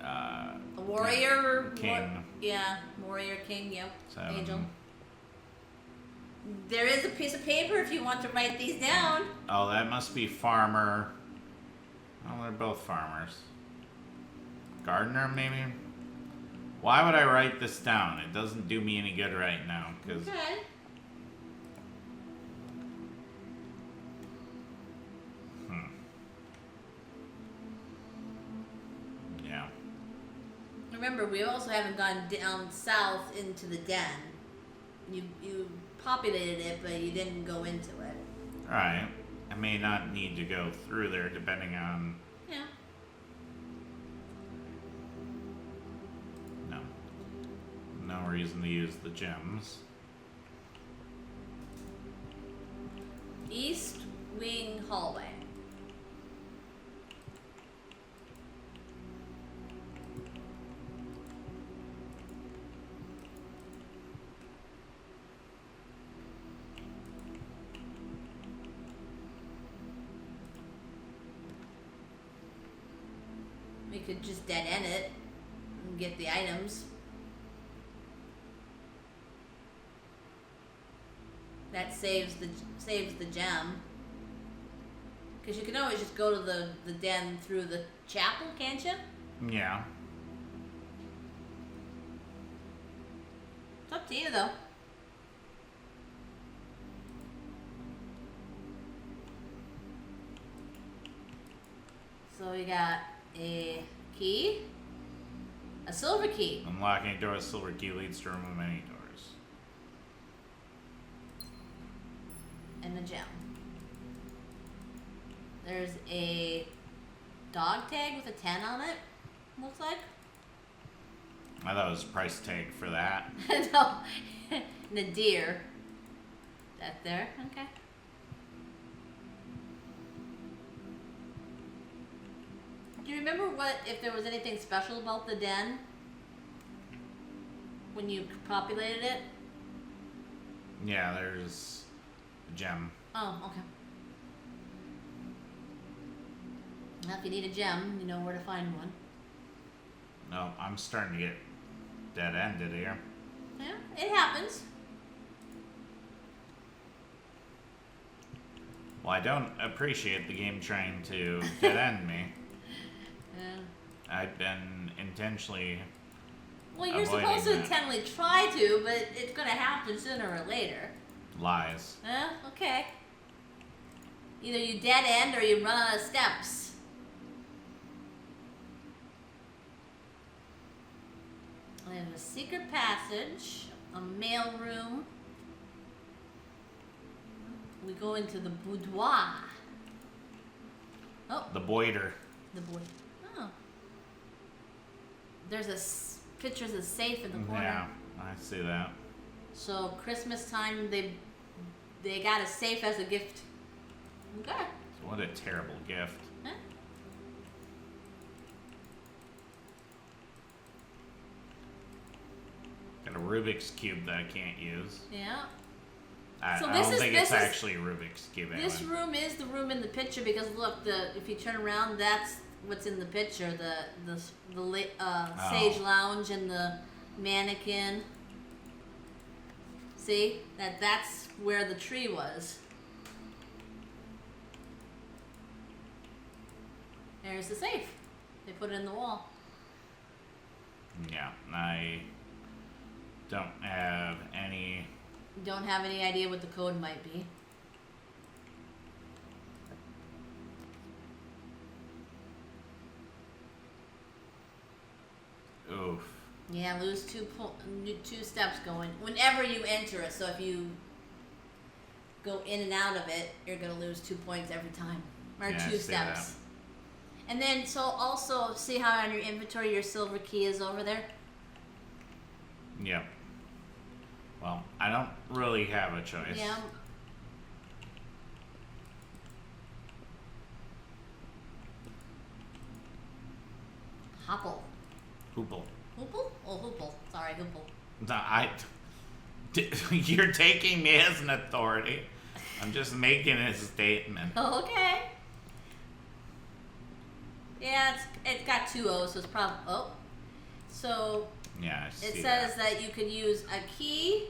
Speaker 2: A
Speaker 1: A warrior.
Speaker 2: King.
Speaker 1: Yeah, warrior king. Yep.
Speaker 2: 7.
Speaker 1: Angel. There is a piece of paper if you want to write these down.
Speaker 2: Oh, that must be farmer. Oh, they're both farmers. Gardener, maybe? Why would I write this down? It doesn't do me any good right now, because...
Speaker 1: Okay.
Speaker 2: Yeah.
Speaker 1: Remember, we also haven't gone down south into the den. You populated it, but you didn't go into it.
Speaker 2: Alright. I may not need to go through there, depending on...
Speaker 1: Yeah.
Speaker 2: No. No reason to use the gems.
Speaker 1: East wing hallway. We could just dead end it and get the items. That saves the gem. Because you can always just go to the den through the chapel, can't you?
Speaker 2: Yeah.
Speaker 1: It's up to you, though. So we got a key, a silver key.
Speaker 2: Unlocking a door with silver key leads to a room with many doors.
Speaker 1: And a gem. There's a dog tag with a 10 on it, looks like.
Speaker 2: I thought it was a price tag for that.
Speaker 1: No, and a deer. That there, okay. Do you remember if there was anything special about the den when you populated it?
Speaker 2: Yeah, there's a gem.
Speaker 1: Oh, okay. Now, if you need a gem, you know where to find one.
Speaker 2: No, I'm starting to get dead-ended here.
Speaker 1: Yeah, it happens.
Speaker 2: Well, I don't appreciate the game trying to dead-end me.
Speaker 1: Yeah.
Speaker 2: I've been intentionally
Speaker 1: Well, you're
Speaker 2: avoiding
Speaker 1: supposed to
Speaker 2: that.
Speaker 1: intently try to, but it's gonna happen sooner or later.
Speaker 2: Lies.
Speaker 1: Okay. Either you dead end or you run out of steps. I have a secret passage, a mail room. We go into the boudoir. Oh,
Speaker 2: The Boider.
Speaker 1: the boy. Oh. There's pictures of safe in the corner.
Speaker 2: Yeah, I see that.
Speaker 1: So Christmas time, they got a safe as a gift. Okay.
Speaker 2: What a terrible gift.
Speaker 1: Huh?
Speaker 2: Got a Rubik's Cube that I can't use.
Speaker 1: Yeah.
Speaker 2: I
Speaker 1: So
Speaker 2: don't
Speaker 1: this is-
Speaker 2: think
Speaker 1: this
Speaker 2: it's
Speaker 1: is-
Speaker 2: actually a Rubik's Cube.
Speaker 1: This
Speaker 2: Aywenn.
Speaker 1: room is the room in the picture because look, if you turn around, that's what's in the picture. The sage lounge and the mannequin. See that's where the tree was. There's the safe. They put it in the wall.
Speaker 2: Yeah, I don't have any.
Speaker 1: Don't have any idea what the code might be.
Speaker 2: Oof.
Speaker 1: Yeah, lose two steps going whenever you enter it. So if you go in and out of it, you're gonna lose 2 points every time, or
Speaker 2: Yeah, I
Speaker 1: 2
Speaker 2: see
Speaker 1: steps. And then so also see how on your inventory your silver key is over there.
Speaker 2: Yep. Well, I don't really have a choice.
Speaker 1: Yeah. Hopple.
Speaker 2: Hoople.
Speaker 1: Hoople? Oh, Hoople. Sorry, Hoople.
Speaker 2: No, you're taking me as an authority. I'm just making a statement.
Speaker 1: Okay. Yeah, it's got 2 O's, so it's probably So
Speaker 2: Yeah, I see
Speaker 1: it says that you could use a key,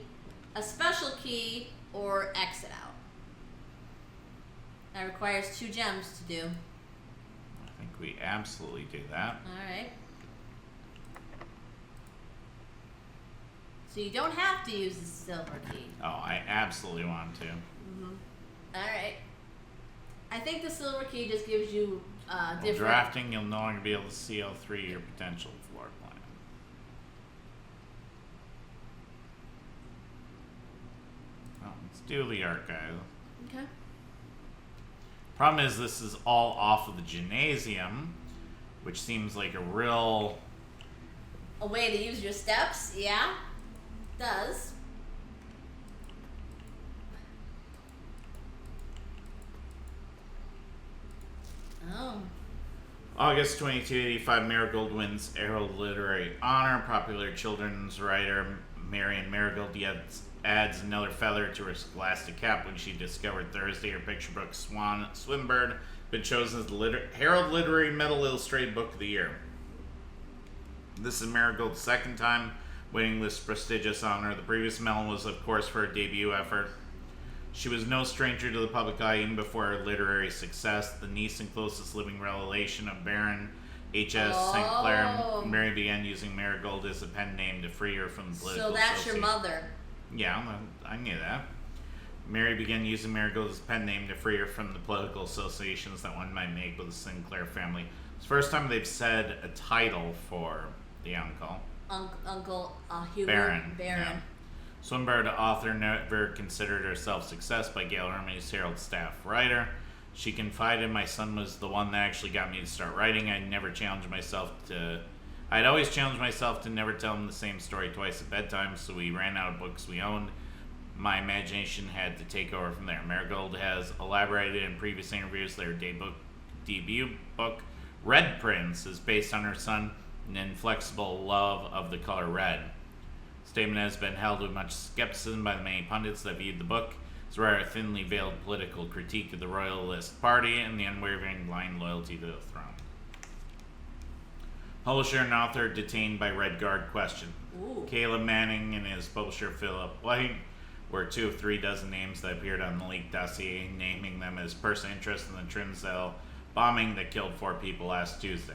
Speaker 1: a special key, or exit out. That requires 2 gems to do.
Speaker 2: I think we absolutely do that.
Speaker 1: Alright. So you don't have to use the silver key.
Speaker 2: Oh, I absolutely want to.
Speaker 1: Alright. I think the silver key just gives you
Speaker 2: While
Speaker 1: different...
Speaker 2: drafting, you'll no longer be able to see all 3 of your potential floor plan. Well, let's do the archive.
Speaker 1: Okay.
Speaker 2: Problem is, this is all off of the gymnasium, which seems like a real...
Speaker 1: A way to use your steps, yeah. Does. Oh.
Speaker 2: August 2285, Marigold wins Herald Literary Honor. Popular children's writer Marion Marigold adds another feather to her scholastic cap when she discovered Thursday her picture book Swinbird been chosen as the Herald Literary Medal Illustrated Book of the Year. This is Marigold's second time winning this prestigious honor. The previous medal was, of course, for her debut effort. She was no stranger to the public eye even before her literary success. The niece and closest living relation of Baron H.S. St. Clair, Mary began using Marigold as a pen name to free her from the political
Speaker 1: So that's your mother.
Speaker 2: Yeah, I knew that. Mary began using Marigold as a pen name to free her from the political associations that one might make with the Sinclair family. It's the first time they've said a title for the uncle.
Speaker 1: Uncle Hubert
Speaker 2: Baron.
Speaker 1: Baron.
Speaker 2: Yeah. Swinburne, author, never considered herself success by Gail Hermes, Herald staff writer. She confided, my son was the one that actually got me to start writing. I'd always challenged myself to never tell him the same story twice at bedtime, so we ran out of books we owned. My imagination had to take over from there. Marigold has elaborated in previous interviews that her debut book, Red Prince, is based on her son, an inflexible love of the color red. Statement has been held with much skepticism by the many pundits that viewed the book as rather thinly veiled political critique of the Royalist Party and the unwavering blind loyalty to the throne. Publisher and author detained by Red Guard question.
Speaker 1: Ooh.
Speaker 2: Caleb Manning and his publisher Philip White were 2 of 3 dozen names that appeared on the leaked dossier, naming them as person interested in the Trinzel bombing that killed 4 people last Tuesday.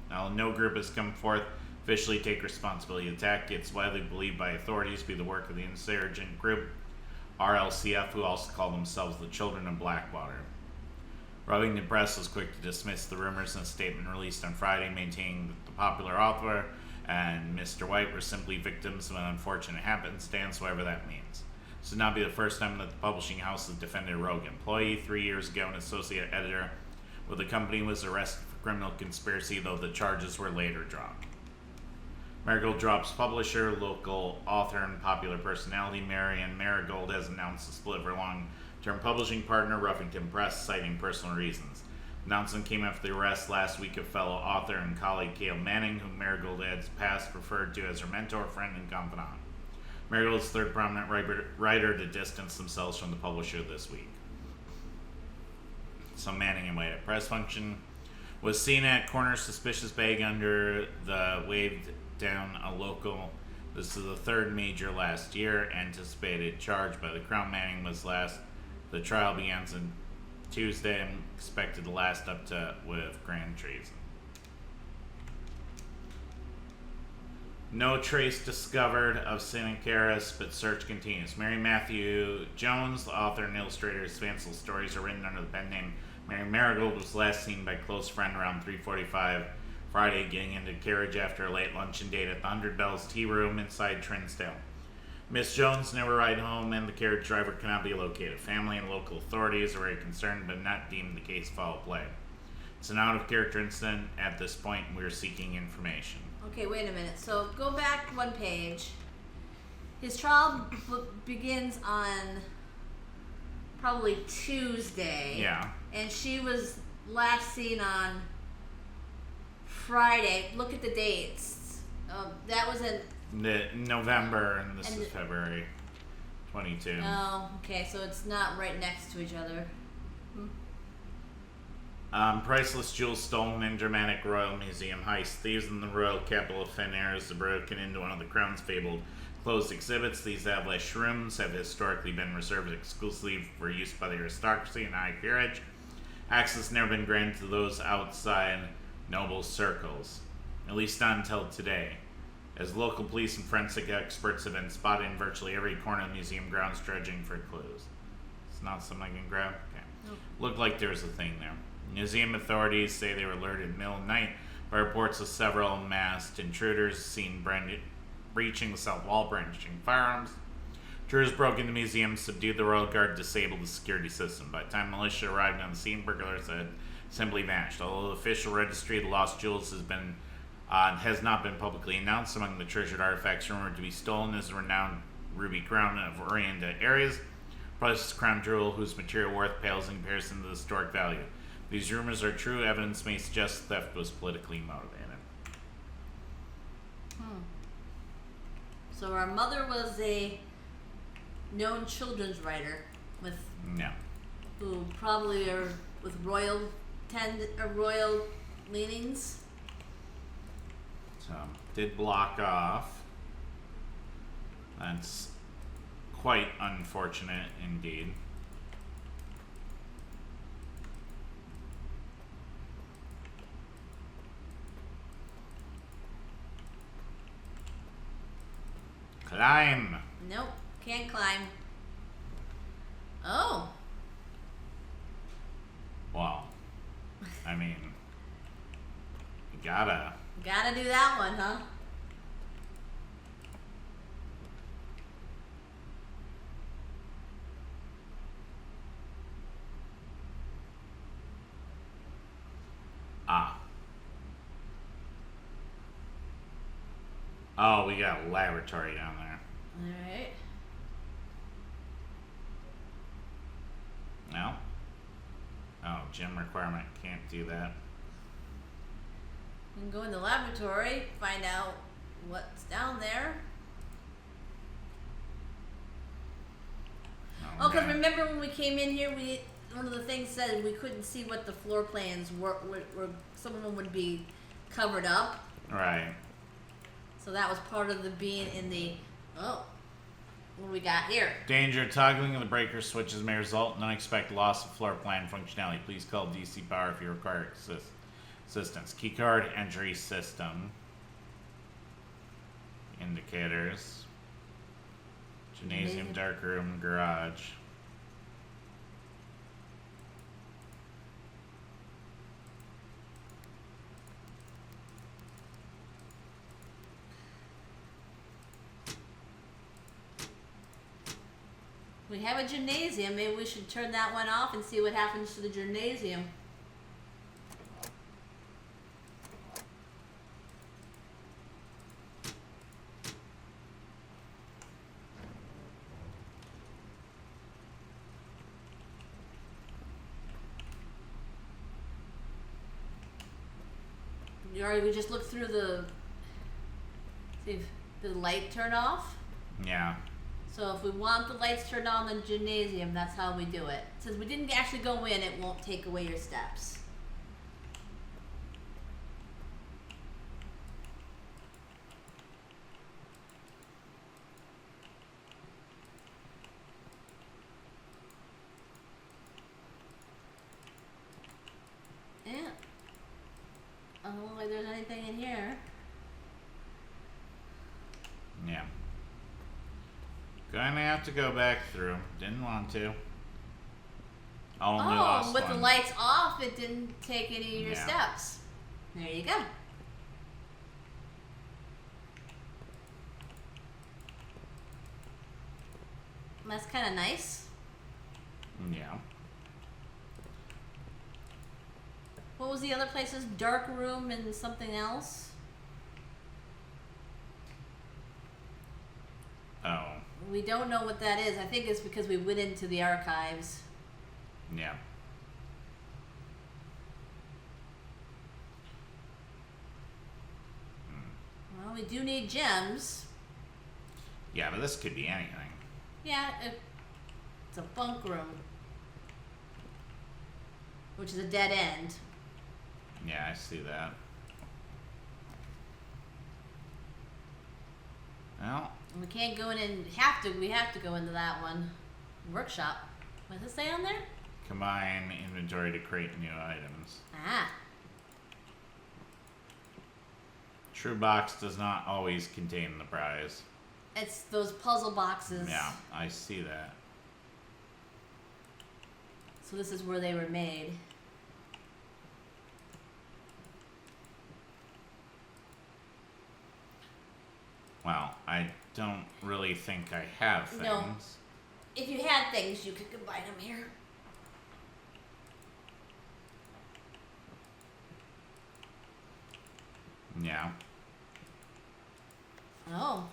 Speaker 2: Now, no group has come forth officially take responsibility of the attack. It's widely believed by authorities to be the work of the insurgent group RLCF, who also call themselves the Children of Blackwater. Roawyn Press was quick to dismiss the rumors in a statement released on Friday, maintaining that the popular author and Mr. White were simply victims of an unfortunate happenstance, whatever that means. This would not be the first time that the publishing house has defended a rogue employee. 3 years ago, an associate editor with the company was arrested for criminal conspiracy, though the charges were later dropped. Marigold drops publisher, local author, and popular personality. Marion Marigold has announced the split of her long-term publishing partner, Ruffington Press, citing personal reasons. The announcement came after the arrest last week of fellow author and colleague Caleb Manning, whom Marigold has past referred to as her mentor, friend, and confidant. Marigold's third prominent writer to distance themselves from the publisher this week. So Manning and White at press function was seen at corner suspicious bag under the waved down a local. This is the 3rd major last year. Anticipated charge by the Crown. Manning was last. The trial begins on Tuesday and expected to last up to with grand treason. No trace discovered of Sinnicaris, but search continues. Mary Matthew Jones, the author and illustrator of fanciful stories, are written under the pen name Mary Marigold, was last seen by close friend around 3:45 Friday, getting into a carriage after a late luncheon date at the 100 Bells Tea Room inside Trinsdale. Miss Jones never ride home, and the carriage driver cannot be located. Family and local authorities are very concerned, but not deemed the case foul play. It's an out-of-character incident at this point, and we are seeking information.
Speaker 1: Okay, wait a minute. So go back 1 page. His trial begins on probably Tuesday.
Speaker 2: Yeah.
Speaker 1: And she was last seen on Friday. Look at the dates. That was in
Speaker 2: November, and this is February 22.
Speaker 1: Oh, okay. So it's not right next to each other.
Speaker 2: Priceless jewels stolen in dramatic Royal Museum heist. Thieves in the royal capital of Fen Airs have broken into one of the Crown's fabled Closed exhibits. These lavish rooms have historically been reserved exclusively for use by the aristocracy and high peerage. Access has never been granted to those outside noble circles, at least not until today, as local police and forensic experts have been spotted in virtually every corner of the museum grounds dredging for clues. It's not something I can grab? Okay.
Speaker 1: Nope.
Speaker 2: Looked like there was a thing there. Museum authorities say they were alerted in the middle of the night by reports of several masked intruders seen breaching the south wall, brandishing firearms. Intruders broke into the museum, subdued the royal guard, disabled the security system. By the time militia arrived on the scene, burglars had simply vanished. Although the official registry of the lost jewels has not been publicly announced, among the treasured artifacts rumored to be stolen is the renowned ruby crown of Orienta Ares, priceless crown jewel whose material worth pales in comparison to the historic value. If these rumors are true, evidence may suggest theft was politically motivated.
Speaker 1: So our mother was a known children's writer
Speaker 2: No.
Speaker 1: who probably are with royal leanings.
Speaker 2: So, did block off. That's quite unfortunate indeed. Climb!
Speaker 1: Nope, can't climb. Oh,
Speaker 2: Well, I mean, you gotta.
Speaker 1: gotta do that one, huh?
Speaker 2: Ah. Oh, we got a laboratory down there.
Speaker 1: Alright.
Speaker 2: No? Oh, gym requirement. Can't do that.
Speaker 1: We can go in the laboratory, find out what's down there. Oh, because
Speaker 2: Okay.
Speaker 1: remember when we came in here, one of the things said we couldn't see what the floor plans were some of them would be covered up.
Speaker 2: Right.
Speaker 1: So that was part of the being in the, oh, what do we got here?
Speaker 2: Danger. Toggling of the breaker switches may result in unexpected loss of floor plan functionality. Please call DC Power if you require assistance. Keycard entry system. Indicators. Gymnasium, dark room, garage.
Speaker 1: We have a gymnasium. Maybe we should turn that one off and see what happens to the gymnasium. Or we just look through see if the light turn off.
Speaker 2: Yeah.
Speaker 1: So if we want the lights turned on in the gymnasium, that's how we do it. Since we didn't actually go in, it won't take away your steps. Yeah. I don't look like there's anything in here.
Speaker 2: Yeah. Gonna have to go back through. Didn't want to. Only lost
Speaker 1: with
Speaker 2: one.
Speaker 1: the lights off, it didn't take any of your
Speaker 2: Yeah.
Speaker 1: steps. There you go. That's kind of nice.
Speaker 2: Yeah.
Speaker 1: What was the other places? Dark room and something else?
Speaker 2: Oh.
Speaker 1: We don't know what that is. I think it's because we went into the archives.
Speaker 2: Yeah.
Speaker 1: Well, we do need gems.
Speaker 2: Yeah, but this could be anything.
Speaker 1: Yeah, it's a bunk room. Which is a dead end.
Speaker 2: Yeah, I see that. Well,
Speaker 1: We can't go in and we have to go into that one. Workshop. What does it say on there?
Speaker 2: Combine inventory to create new items.
Speaker 1: Ah.
Speaker 2: True box does not always contain the prize.
Speaker 1: It's those puzzle boxes.
Speaker 2: Yeah, I see that.
Speaker 1: So this is where they were made.
Speaker 2: Well, I don't really think I have things.
Speaker 1: No. If you had things, you could combine them here.
Speaker 2: Yeah.
Speaker 1: Oh.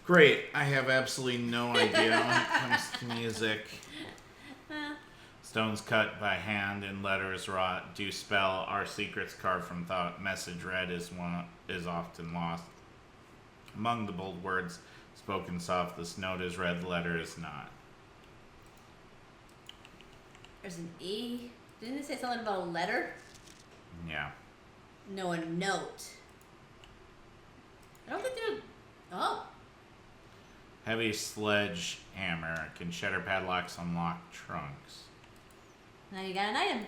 Speaker 2: Great. I have absolutely no idea when it comes to music. Stones cut by hand and letters wrought do spell. Our secrets carved from thought. Message read is often lost. Among the bold words spoken soft, this note is read, the letter is not.
Speaker 1: There's an E. Didn't it say something about a letter?
Speaker 2: Yeah.
Speaker 1: No, a note. I don't think there's... Oh.
Speaker 2: Heavy sledgehammer can shatter padlocks, unlock trunks.
Speaker 1: Now you got an item.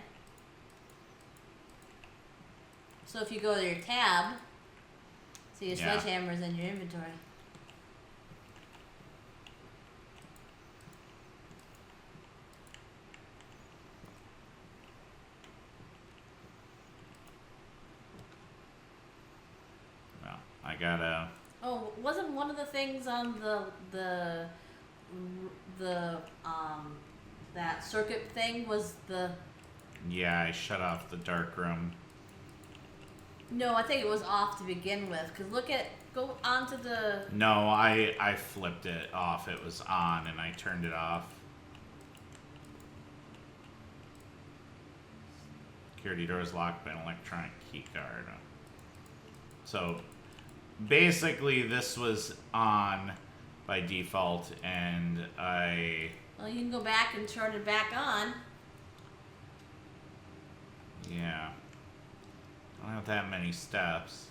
Speaker 1: So if you go to your tab, see your
Speaker 2: Yeah.
Speaker 1: sledgehammer's in your inventory.
Speaker 2: Well, I gotta...
Speaker 1: Oh, wasn't one of the things on that circuit thing was the...
Speaker 2: Yeah, I shut off the dark room.
Speaker 1: No, I think it was off to begin with. Cause go onto the...
Speaker 2: No, I flipped it off. It was on and I turned it off. Security door is locked by an electronic key card. So basically this was on by default and
Speaker 1: Well, you can go back and turn it back on.
Speaker 2: yeah. I don't have that many steps.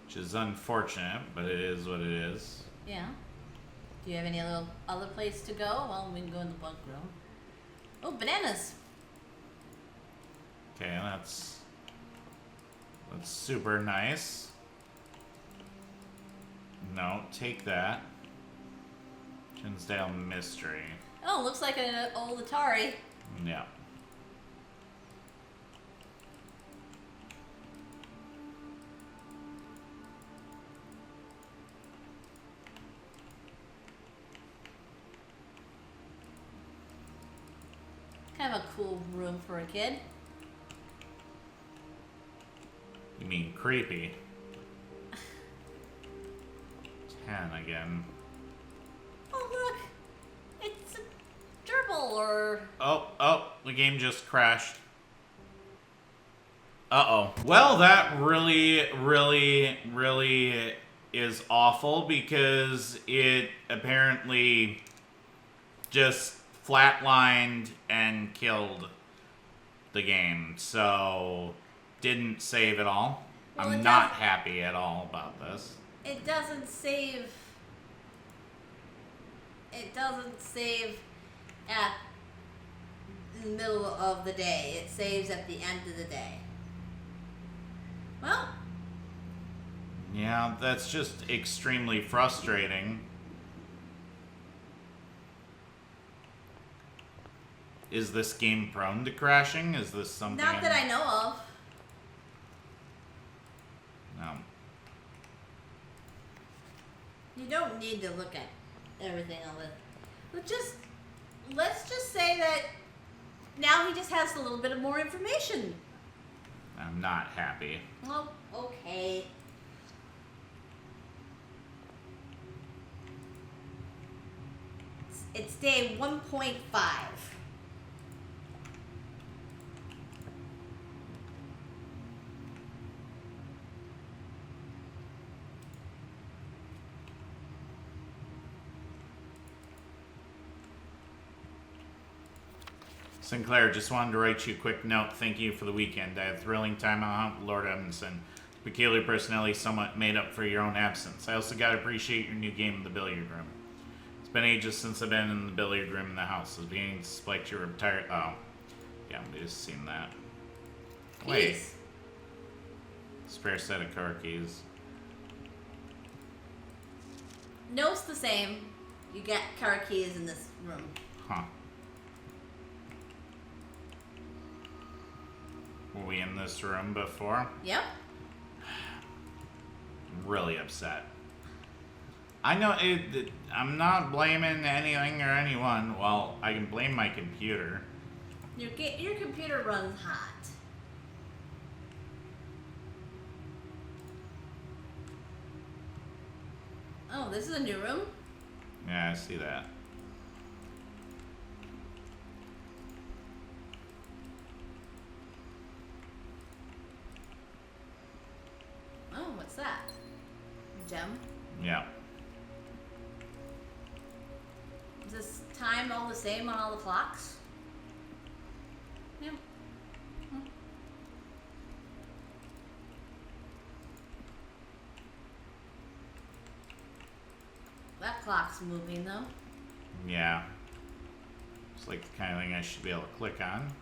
Speaker 2: Which is unfortunate, but it is what it is.
Speaker 1: Yeah. Do you have any other place to go? Well, we can go in the bunk room. Oh, bananas.
Speaker 2: Okay, that's super nice. No, take that. Chinsdale Mystery.
Speaker 1: Oh, looks like an old Atari.
Speaker 2: Yeah.
Speaker 1: Kind of a cool room for a kid.
Speaker 2: You mean creepy? 10 again.
Speaker 1: Oh, look. It's a gerbil or...
Speaker 2: Oh, the game just crashed. Uh-oh. Well, that really is awful because it apparently just flatlined and killed the game. So, didn't save at all.
Speaker 1: Well,
Speaker 2: I'm not happy at all about this.
Speaker 1: It doesn't save... It doesn't save at the middle of the day. It saves at the end of the day. Well,
Speaker 2: Yeah, that's just extremely frustrating. Is this game prone to crashing? Is this something...
Speaker 1: not that I know of.
Speaker 2: No.
Speaker 1: You don't need to look at everything on it. Let's just say that now he just has a little bit of more information.
Speaker 2: I'm not happy.
Speaker 1: Oh, okay. It's day 1.5.
Speaker 2: Sinclair, just wanted to write you a quick note. Thank you for the weekend. I had a thrilling time on Hunt with Lord Edmondson. peculiar personality somewhat made up for your own absence. I also gotta appreciate your new game in the billiard room. It's been ages since I've been in the billiard room in the house. I was beginning to suspect you were retired. Oh. Yeah, we just seen that. Wait.
Speaker 1: Keys.
Speaker 2: Spare set of car keys.
Speaker 1: Note's the same. You get car keys in this room.
Speaker 2: Huh. Were we in this room before?
Speaker 1: Yep.
Speaker 2: I'm really upset. I know I'm not blaming anything or anyone. Well, I can blame my computer.
Speaker 1: Your computer runs hot. Oh, this is a new room?
Speaker 2: Yeah, I see that.
Speaker 1: Oh, what's that? Gem?
Speaker 2: Yeah.
Speaker 1: Is this time all the same on all the clocks? Yeah. Hmm. That clock's moving though.
Speaker 2: Yeah. It's like the kind of thing I should be able to click on.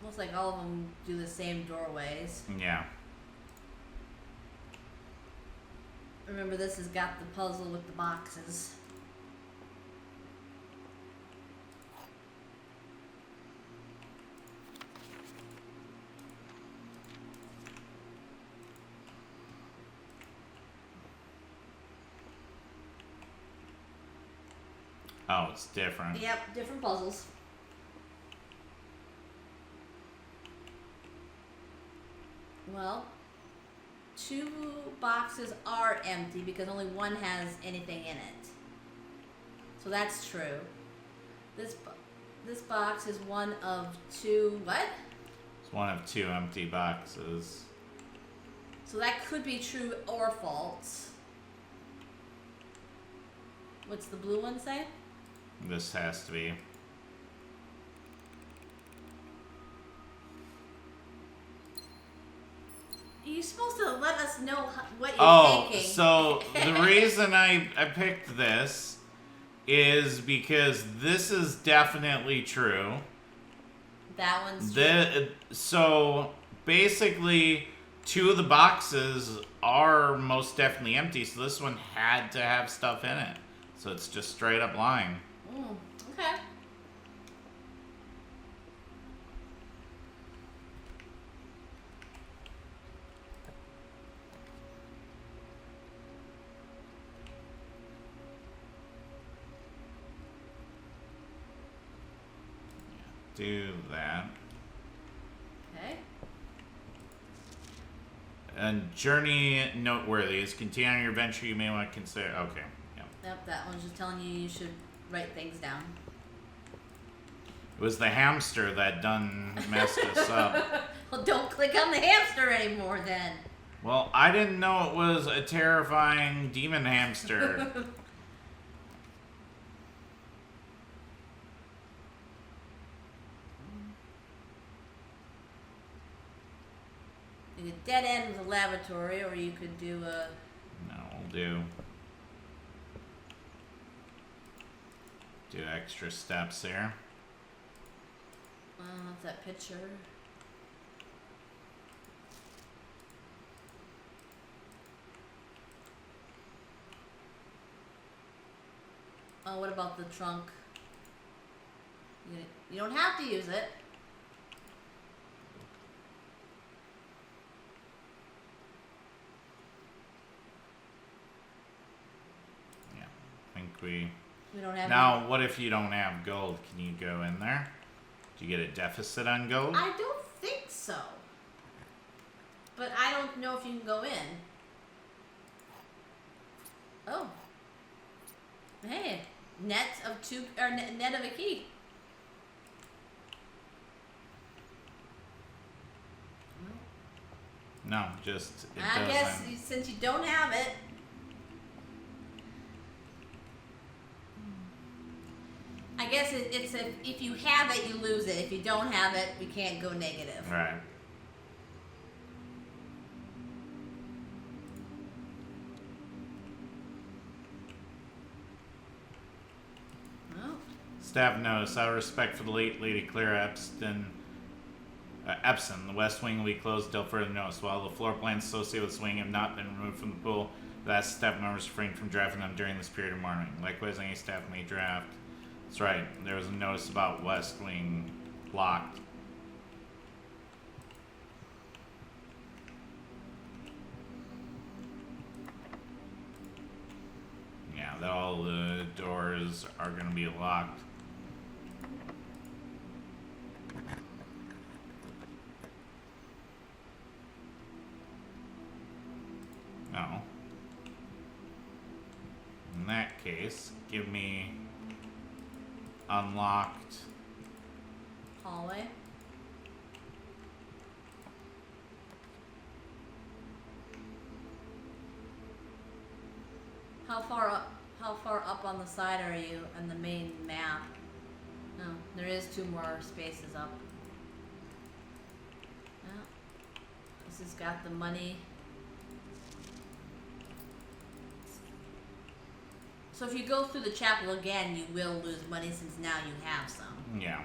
Speaker 1: Looks like all of them do the same doorways.
Speaker 2: Yeah.
Speaker 1: Remember, this has got the puzzle with the boxes.
Speaker 2: Oh, it's different.
Speaker 1: Yep, different puzzles. Well, 2 boxes are empty because only one has anything in it. So that's true. This box is one of 2. What?
Speaker 2: It's one of 2 empty boxes.
Speaker 1: So that could be true or false. What's the blue one say?
Speaker 2: This has to be.
Speaker 1: You're supposed to let us know what you're thinking.
Speaker 2: So the reason I picked this is because this is definitely true.
Speaker 1: That one's true.
Speaker 2: So basically, 2 of the boxes are most definitely empty, so this one had to have stuff in it. So it's just straight up lying.
Speaker 1: Okay.
Speaker 2: Do that.
Speaker 1: Okay.
Speaker 2: And journey noteworthy is continue on your adventure. You may want to consider. Okay. Yeah.
Speaker 1: Yep, that one's just telling you should write things down.
Speaker 2: It was the hamster that done messed us up.
Speaker 1: Well, don't click on the hamster anymore then.
Speaker 2: Well, I didn't know it was a terrifying demon hamster.
Speaker 1: You could dead end with a laboratory, or you could do a...
Speaker 2: No, we'll do extra steps here.
Speaker 1: What's that picture? Oh, what about the trunk? You don't have to use it.
Speaker 2: Yeah, I think we
Speaker 1: don't have
Speaker 2: now, what if you don't have gold? Can you go in there? Do you get a deficit on gold?
Speaker 1: I don't think so. But I don't know if you can go in. Oh. Hey, net of 2 or net of a key.
Speaker 2: No, just it
Speaker 1: I
Speaker 2: doesn't.
Speaker 1: guess since you don't have it. I guess it's if you have it, you lose it. If you don't have it, we can't go negative.
Speaker 2: Right.
Speaker 1: Oh.
Speaker 2: Staff notice, out of respect for the late Lady Claire Epson, the West Wing will be closed until further notice. While the floor plans associated with this wing have not been removed from the pool, the last staff members refrain from drafting them during this period of mourning. Likewise, any staff may draft. That's right, there was a notice about West Wing blocked. Yeah, all the doors are going to be locked. No. In that case, give me unlocked
Speaker 1: Hallway. How far up on the side are you on the main map? No, there is 2 more spaces up. Yeah. This has got the money. So if you go through the chapel again, you will lose money since now you have some.
Speaker 2: Yeah.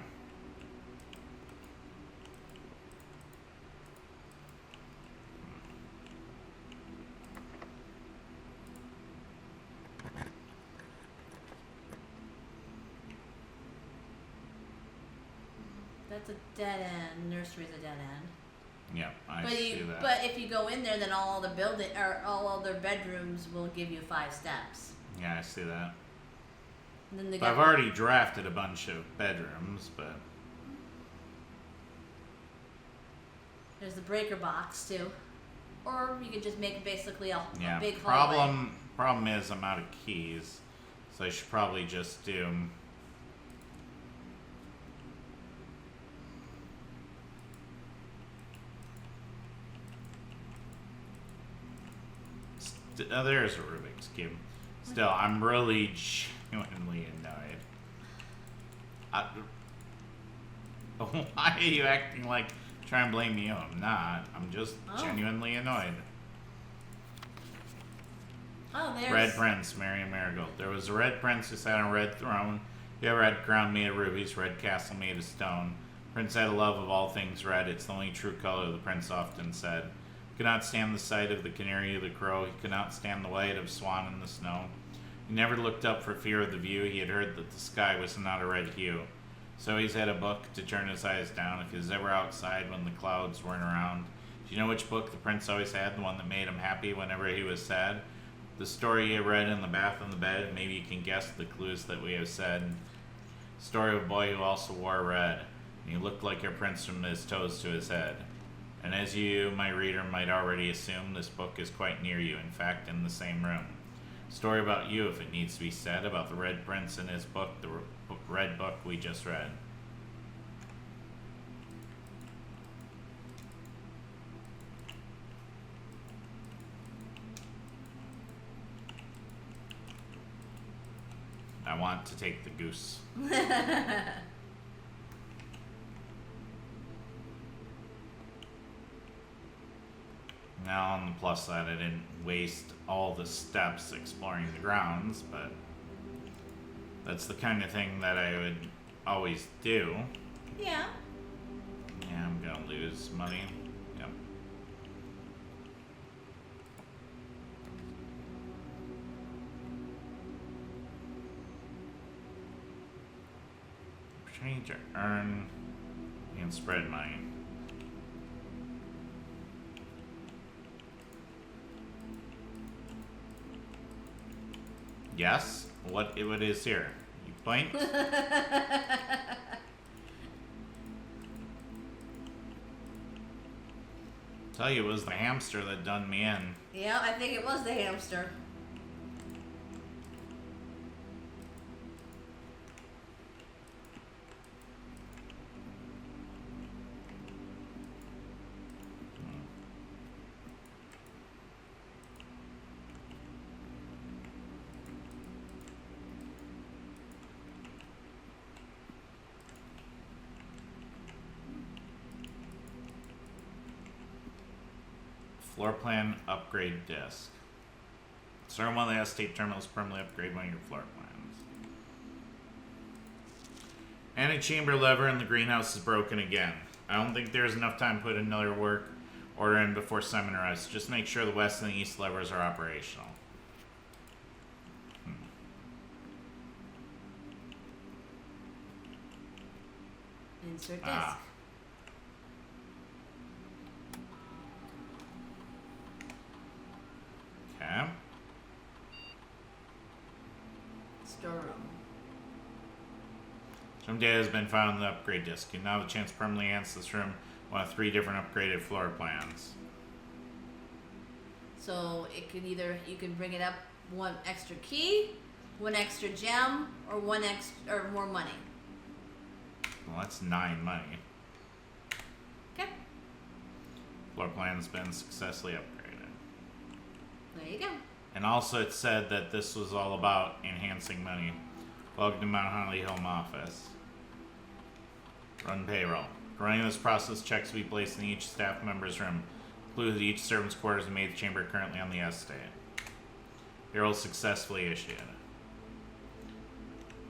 Speaker 1: That's a dead end. Nursery's a dead end.
Speaker 2: Yeah, I see that.
Speaker 1: But if you go in there, then all the building or all other bedrooms will give you 5 steps.
Speaker 2: Yeah, I see that.
Speaker 1: And then they
Speaker 2: But I've already drafted a bunch of bedrooms, but
Speaker 1: there's the breaker box too, or you could just make basically a
Speaker 2: yeah.
Speaker 1: big hallway.
Speaker 2: Problem is I'm out of keys, so I should probably just do. There's a Rubik's Cube. Still, I'm really genuinely annoyed. Why are you acting like trying to blame you? I'm not. I'm just genuinely annoyed.
Speaker 1: Oh, there's
Speaker 2: Red Prince, Mary Marigold. There was a red prince who sat on a red throne. He had a red crown made of rubies, red castle made of stone. Prince had a love of all things red. It's the only true color, the prince often said. He could not stand the sight of the canary or the crow. He could not stand the white of swan in the snow. He never looked up for fear of the view. He had heard that the sky was not a red hue. So he's had a book to turn his eyes down if he was ever outside when the clouds weren't around. Do you know which book the prince always had, the one that made him happy whenever he was sad? The story he read in the bath on the bed. Maybe you can guess the clues that we have said. Story of a boy who also wore red. And he looked like your prince from his toes to his head. And as you, my reader, might already assume, this book is quite near you, in fact, in the same room. Story about you, if it needs to be said, about the Red Prince and his book, the red book we just read. I want to take the goose. Now, on the plus side, I didn't waste all the steps exploring the grounds, but that's the kind of thing that I would always do.
Speaker 1: Yeah.
Speaker 2: Yeah, I'm gonna lose money. Yep. Trying to earn and spread money. Yes, what it is here. You point. Tell you, it was the hamster that done me in.
Speaker 1: Yeah, I think it was the hamster.
Speaker 2: Floor plan upgrade disc. Start one of the estate terminals, permanently upgrade one of your floor plans. Antechamber lever in the greenhouse is broken again. I don't think there's enough time to put another work order in before Simon arrives. Just make sure the west and the east levers are operational.
Speaker 1: Insert disc.
Speaker 2: Ah. Okay.
Speaker 1: Storeroom.
Speaker 2: Some data has been found in the upgrade disk. You now have a chance to permanently enhance this room one of 3 different upgraded floor plans.
Speaker 1: So it can either, you can bring it up 1 extra key, 1 extra gem, or 1 extra, or more money.
Speaker 2: Well, that's 9 money.
Speaker 1: Okay.
Speaker 2: Floor plan's been successfully upgraded.
Speaker 1: There you go.
Speaker 2: And also it said that this was all about enhancing money. Welcome to Mount Holly Home Office. Run payroll. Running this process, checks will be placed in each staff member's room, including each servant's quarters and maid's chamber currently on the estate. Payroll successfully issued.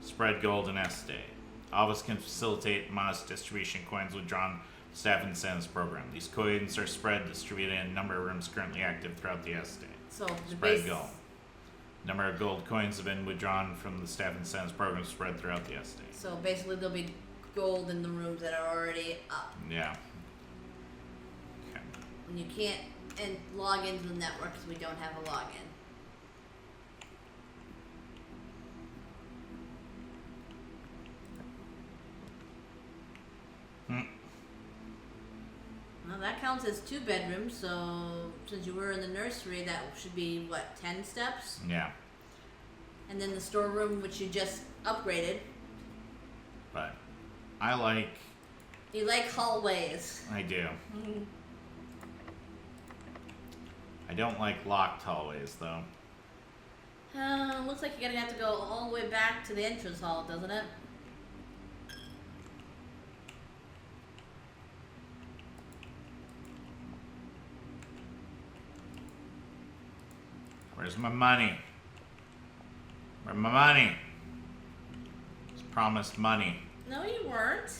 Speaker 2: Spread gold and estate. Office can facilitate modest distribution of coins withdrawn from staff incentives program. These coins are spread, distributed in a number of rooms currently active throughout the estate.
Speaker 1: So the
Speaker 2: Spread
Speaker 1: base.
Speaker 2: gold. Number of gold coins have been withdrawn from the staff incentives program spread throughout the estate.
Speaker 1: So basically there'll be gold in the rooms that are already up.
Speaker 2: Yeah. Okay.
Speaker 1: And you can't log into the network because we don't have a login. Well, that counts as 2 bedrooms, so since you were in the nursery, that should be, what, 10 steps?
Speaker 2: Yeah.
Speaker 1: And then the storeroom, which you just upgraded.
Speaker 2: But I like.
Speaker 1: You like hallways.
Speaker 2: I do. I don't like locked hallways, though.
Speaker 1: Looks like you're gonna have to go all the way back to the entrance hall, doesn't it?
Speaker 2: Where's my money? Where's my money? It's promised money.
Speaker 1: No, you weren't.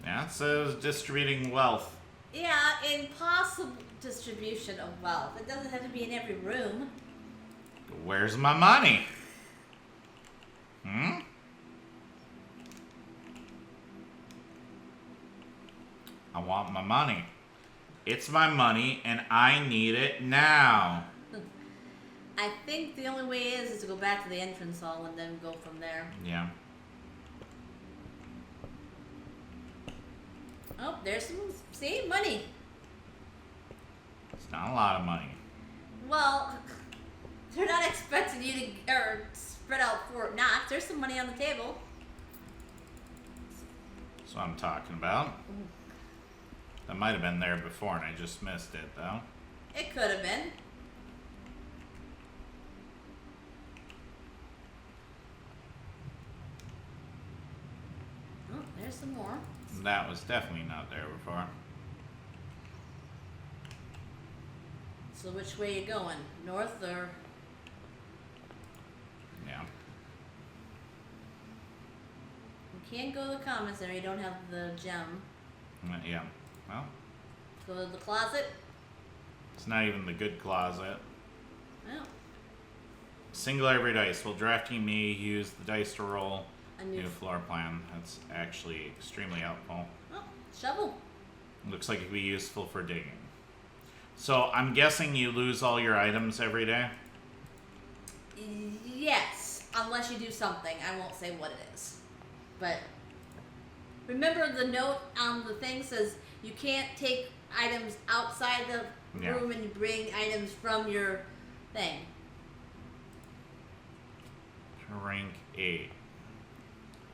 Speaker 2: Yeah, it says distributing wealth.
Speaker 1: Yeah, impossible distribution of wealth. It doesn't have to be in every room.
Speaker 2: Where's my money? I want my money. It's my money and I need it now.
Speaker 1: I think the only way is to go back to the entrance hall and then go from there.
Speaker 2: Yeah.
Speaker 1: Oh, there's some, see, money.
Speaker 2: It's not a lot of money.
Speaker 1: Well, they're not expecting you to spread out Fort Knox. There's some money on the table.
Speaker 2: That's what I'm talking about. That might have been there before and I just missed it, though.
Speaker 1: It could have been. Oh, there's some more.
Speaker 2: That was definitely not there before.
Speaker 1: So which way you going? North or?
Speaker 2: Yeah.
Speaker 1: You can't go to the commissary. You don't have the gem.
Speaker 2: Yeah. Well,
Speaker 1: Go to the closet.
Speaker 2: it's not even the good closet.
Speaker 1: Oh,
Speaker 2: Single every dice. While drafting may use the dice to roll
Speaker 1: a
Speaker 2: new
Speaker 1: new
Speaker 2: floor plan. That's actually extremely helpful.
Speaker 1: oh, shovel.
Speaker 2: Looks like it could be useful for digging. So I'm guessing you lose all your items every day?
Speaker 1: Yes, unless you do something. I won't say what it is. But remember the note on the thing says you can't take items outside the
Speaker 2: Yeah.
Speaker 1: room and you bring items from your thing.
Speaker 2: Rank 8.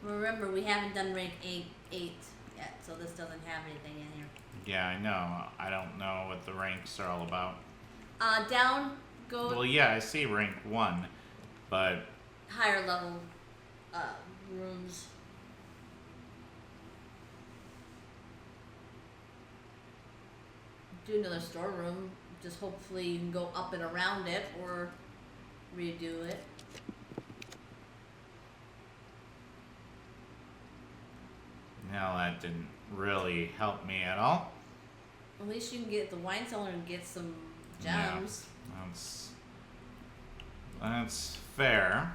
Speaker 1: Remember, we haven't done rank 8 yet, so this doesn't have anything in here.
Speaker 2: Yeah, I know. I don't know what the ranks are all about.
Speaker 1: Down, go
Speaker 2: Well, yeah, I see rank 1, but
Speaker 1: higher level rooms. Do another storeroom. just hopefully you can go up and around it or redo it.
Speaker 2: Now that didn't really help me at all.
Speaker 1: At least you can get the wine cellar and get some gems.
Speaker 2: Yeah, that's fair.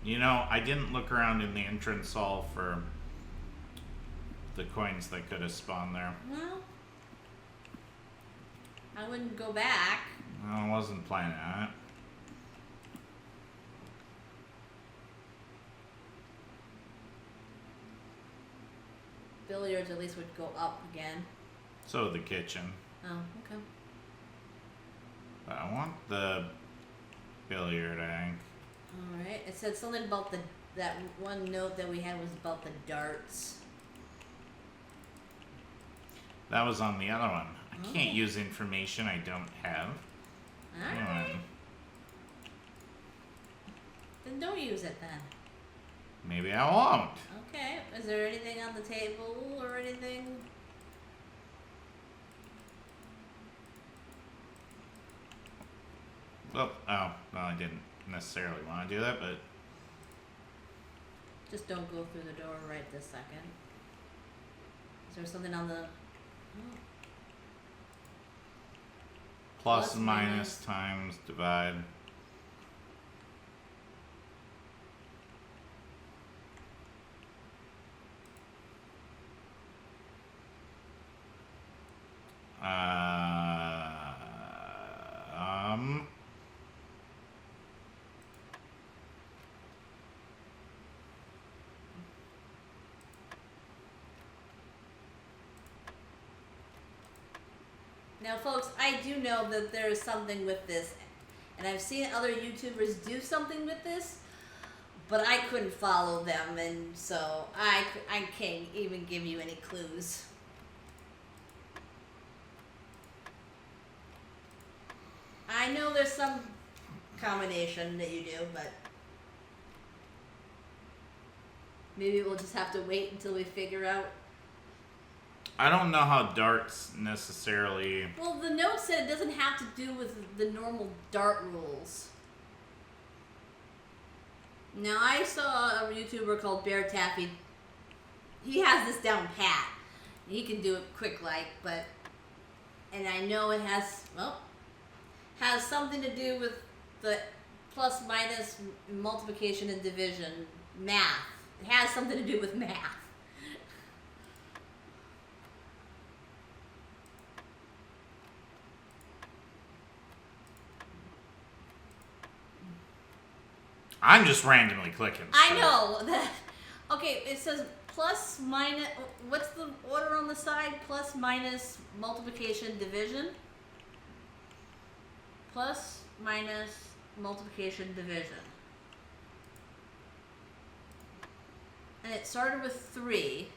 Speaker 2: You know, I didn't look around in the entrance hall for the coins that could have spawned there.
Speaker 1: Well, I wouldn't go back.
Speaker 2: I wasn't planning on it.
Speaker 1: Billiards at least would go up again.
Speaker 2: So the kitchen.
Speaker 1: Oh, okay.
Speaker 2: But I want the billiard, I think.
Speaker 1: Alright, it said something about that one note that we had was about the darts.
Speaker 2: That was on the other one. I can't
Speaker 1: Oh.
Speaker 2: use information I don't have.
Speaker 1: Alright. Then don't use it then.
Speaker 2: Maybe I won't.
Speaker 1: Okay, is there anything on the table or anything?
Speaker 2: Well, oh, well, I didn't necessarily want to do that, but
Speaker 1: Just don't go through the door right this second. Is there something on the... Oh.
Speaker 2: plus
Speaker 1: Plus,
Speaker 2: minus
Speaker 1: minus.
Speaker 2: times divide. Um.
Speaker 1: Now, folks, I do know that there is something with this, and I've seen other YouTubers do something with this, but I couldn't follow them, and so I can't even give you any clues. I know there's some combination that you do, but maybe we'll just have to wait until we figure out.
Speaker 2: I don't know how darts necessarily.
Speaker 1: Well, the note said it doesn't have to do with the normal dart rules. Now, I saw a YouTuber called Bear Taffy. He has this down pat. He can do it quick like, but... And I know it has, well, has something to do with the plus minus multiplication and division math. It has something to do with math.
Speaker 2: I'm just randomly clicking.
Speaker 1: I
Speaker 2: so-
Speaker 1: know that. Okay, it says plus minus. What's the order on the side? Plus minus multiplication division. Plus minus multiplication division. And it started with 3.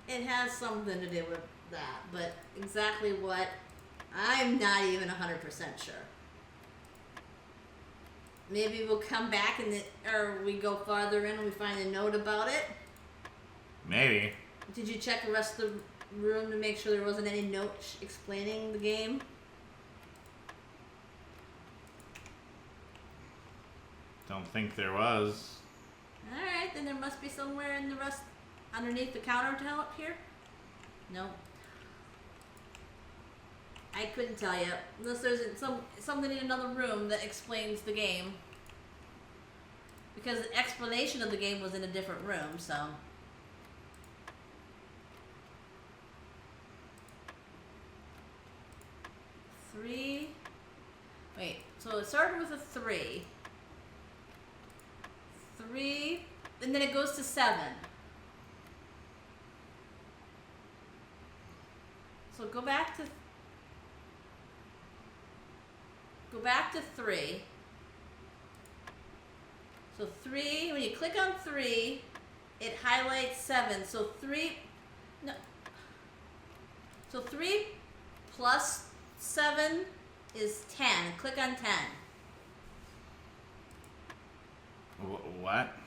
Speaker 1: It has something to do with that, but exactly what, I'm not even 100% sure. Maybe we'll come back and or we go farther in and we find a note about it.
Speaker 2: Maybe.
Speaker 1: Did you check the rest of the room to make sure there wasn't any note explaining the game?
Speaker 2: Don't think there was.
Speaker 1: Alright, then there must be somewhere in the rest underneath the countertop here? No. I couldn't tell you. Unless there's something in another room that explains the game. Because the explanation of the game was in a different room, so... Three... Wait, so it started with a 3. 3... And then it goes to 7. So go back to go back to 3. So 3, when you click on 3, it highlights 7. So 3, no. So 3 plus 7 is 10. Click on 10.
Speaker 2: What?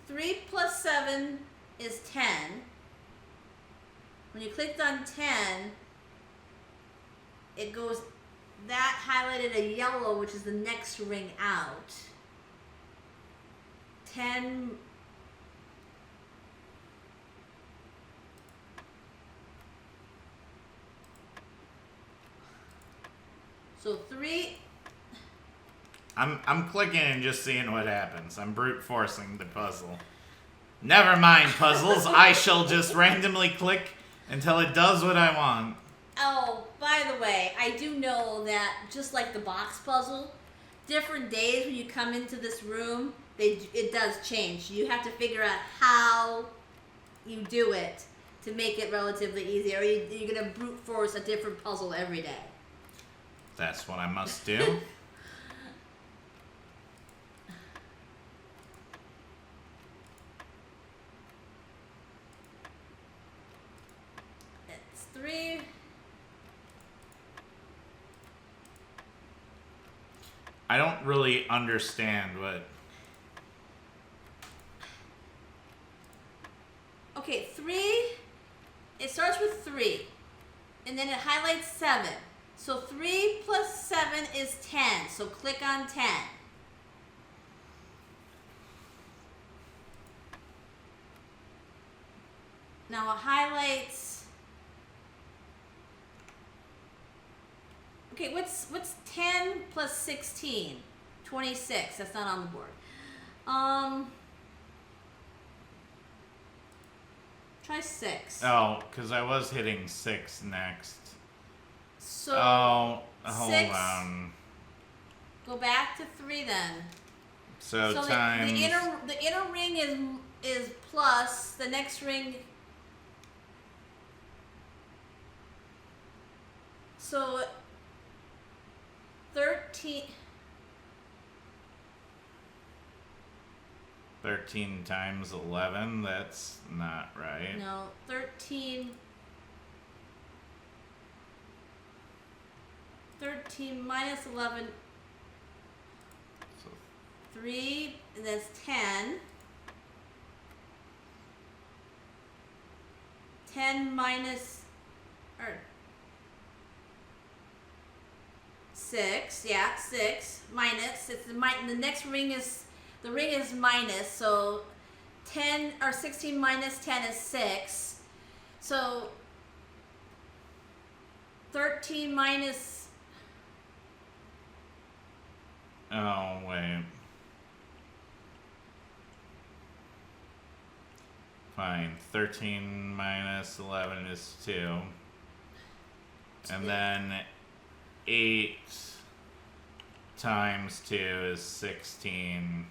Speaker 1: 3 plus 7 is 10. When you clicked on 10, it goes, that highlighted a yellow, which is the next ring out. 10. So 3.
Speaker 2: I'm clicking and just seeing what happens. I'm brute forcing the puzzle. Never mind puzzles. I shall just randomly click until it does what I want.
Speaker 1: Oh, by the way, I do know that just like the box puzzle, different days when you come into this room, it does change. You have to figure out how you do it to make it relatively easy, or you're going to brute force a different puzzle every day.
Speaker 2: That's what I must do.
Speaker 1: It's 3.
Speaker 2: I don't really understand what...
Speaker 1: Okay, 3, it starts with 3, and then it highlights 7. So 3 plus 7 is 10, so click on 10. Now it highlights... Okay, what's 10 plus 16? 26, that's not on the board. Try 6.
Speaker 2: Oh, because I was hitting 6 next.
Speaker 1: So
Speaker 2: Hold
Speaker 1: 6,
Speaker 2: on.
Speaker 1: Go back to 3 then.
Speaker 2: So
Speaker 1: the inner ring is plus, the next ring. So 13
Speaker 2: times 11, that's not right.
Speaker 1: No, 13 minus 11,
Speaker 2: So
Speaker 1: 3, and that's 10. 10 minus, or 6, yeah, 6, minus, it's the next ring is, the ring is minus, so 10, or 16 minus 10 is 6, so 13 minus,
Speaker 2: Oh, wait. Fine. 13 minus 11 is 2. And then 8 times 2 is 16.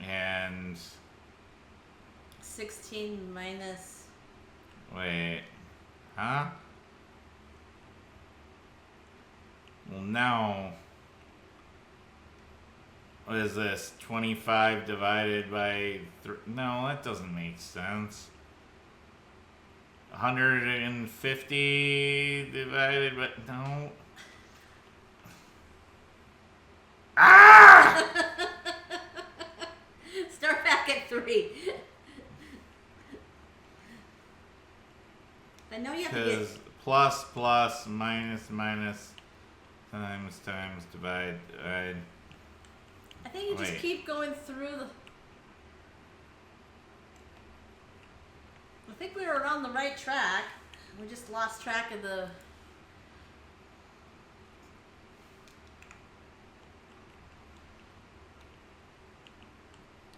Speaker 2: And
Speaker 1: 16 minus,
Speaker 2: wait, huh? Well, now, what is this? 25 divided by 3? No, that doesn't make sense. 150 divided by, no. Ah!
Speaker 1: start back at 3. I know you have to get,
Speaker 2: Because plus, plus, minus, minus, times, divide.
Speaker 1: I think you just
Speaker 2: wait.
Speaker 1: keep going through the, I think we were on the right track. We just lost track of the,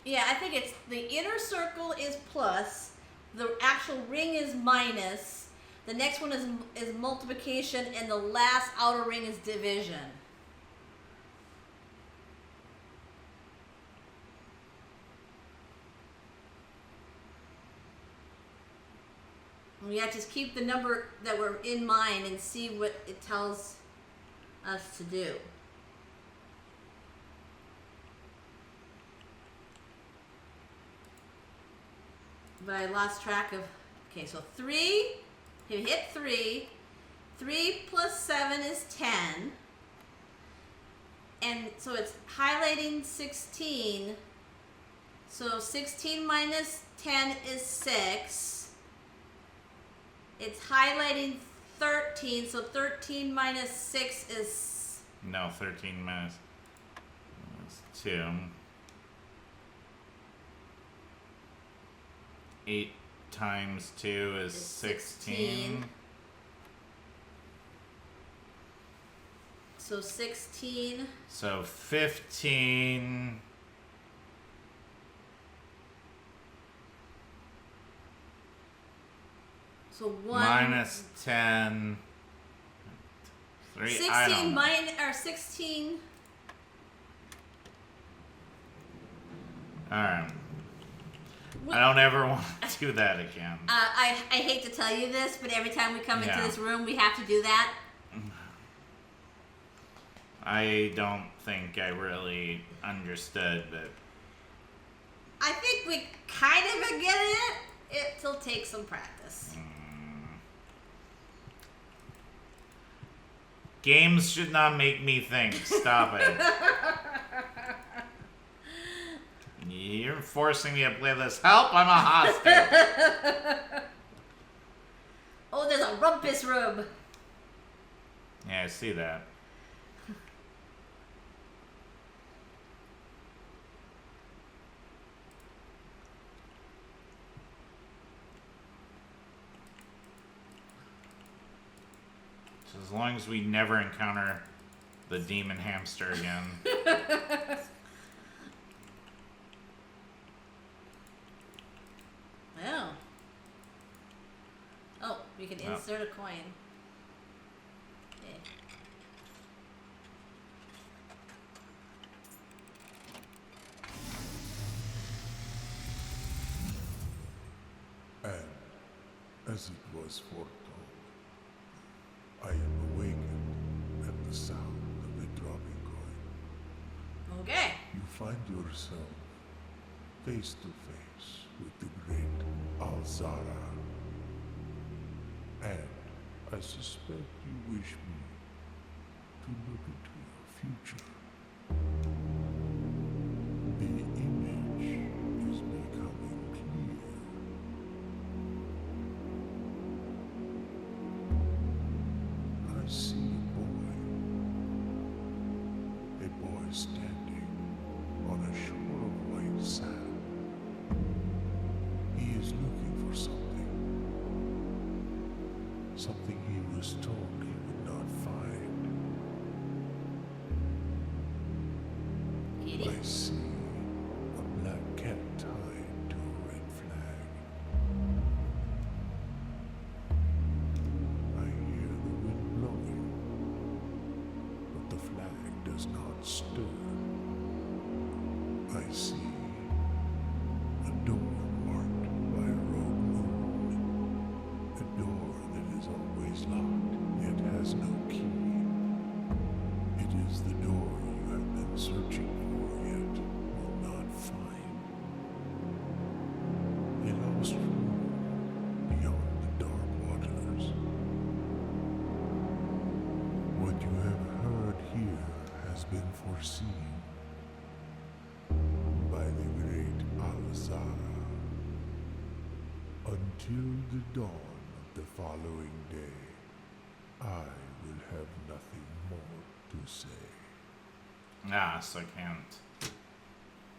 Speaker 1: yeah, I think it's, the inner circle is plus, the actual ring is minus, the next one is multiplication, and the last outer ring is division. We have to just keep the number that we're in mind and see what it tells us to do. But I lost track of. Okay, so 3. You hit 3. 3 plus 7 is 10. And so it's highlighting 16. So 16 minus 10 is 6. It's highlighting 13. So 13 minus 6 is...
Speaker 2: No, 13 minus 2. 8 times 2 is 16.
Speaker 1: So 16.
Speaker 2: So 15.
Speaker 1: So 1
Speaker 2: minus 10. 3.
Speaker 1: 16 minus or 16.
Speaker 2: All right. I don't ever want to do that again.
Speaker 1: I hate to tell you this, but every time we come into
Speaker 2: Yeah.
Speaker 1: this room, we have to do that.
Speaker 2: I don't think I really understood, but
Speaker 1: I think we kind of get it. It'll take some practice.
Speaker 2: games should not make me think. Stop it. You're forcing me to play this. Help, I'm a hostage.
Speaker 1: Oh, there's a rumpus room.
Speaker 2: Yeah, I see that. So as long as we never encounter the demon hamster again.
Speaker 1: Oh. Oh, we can insert a coin. Okay.
Speaker 4: And as it was foretold, I am awakened at the sound of the dropping coin.
Speaker 1: Okay.
Speaker 4: You find yourself face to face with the great Alzara. And I suspect you wish me to look into your future. The image is becoming clear. I see a boy standing on a shore of white sand. He is looking for something he was told he would not find. I see a black cat tied to a red flag. I hear the wind blowing, but the flag does not stir. I see a door marked by a rogue moon. A door that is always locked, yet has no key. It is the door you have been searching for, yet will not find. A lost room beyond the dark waters. What you have heard here has been foreseen by the great Alzara. Until the dawn of the following day, I will have nothing more to say.
Speaker 2: Ah, so I can't.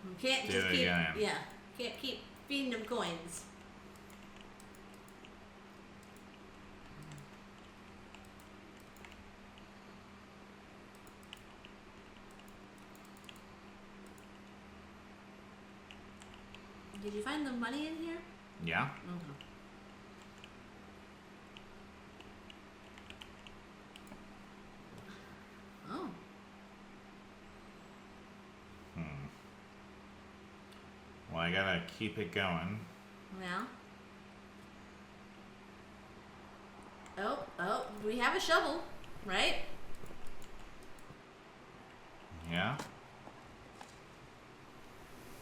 Speaker 1: You can't
Speaker 2: Do
Speaker 1: just
Speaker 2: it
Speaker 1: keep.
Speaker 2: again.
Speaker 1: Yeah. Can't keep feeding them coins. Did you find the money in here?
Speaker 2: Yeah?
Speaker 1: Okay. Oh.
Speaker 2: Well, I gotta keep it going.
Speaker 1: Well. Oh, we have a shovel, right?
Speaker 2: Yeah.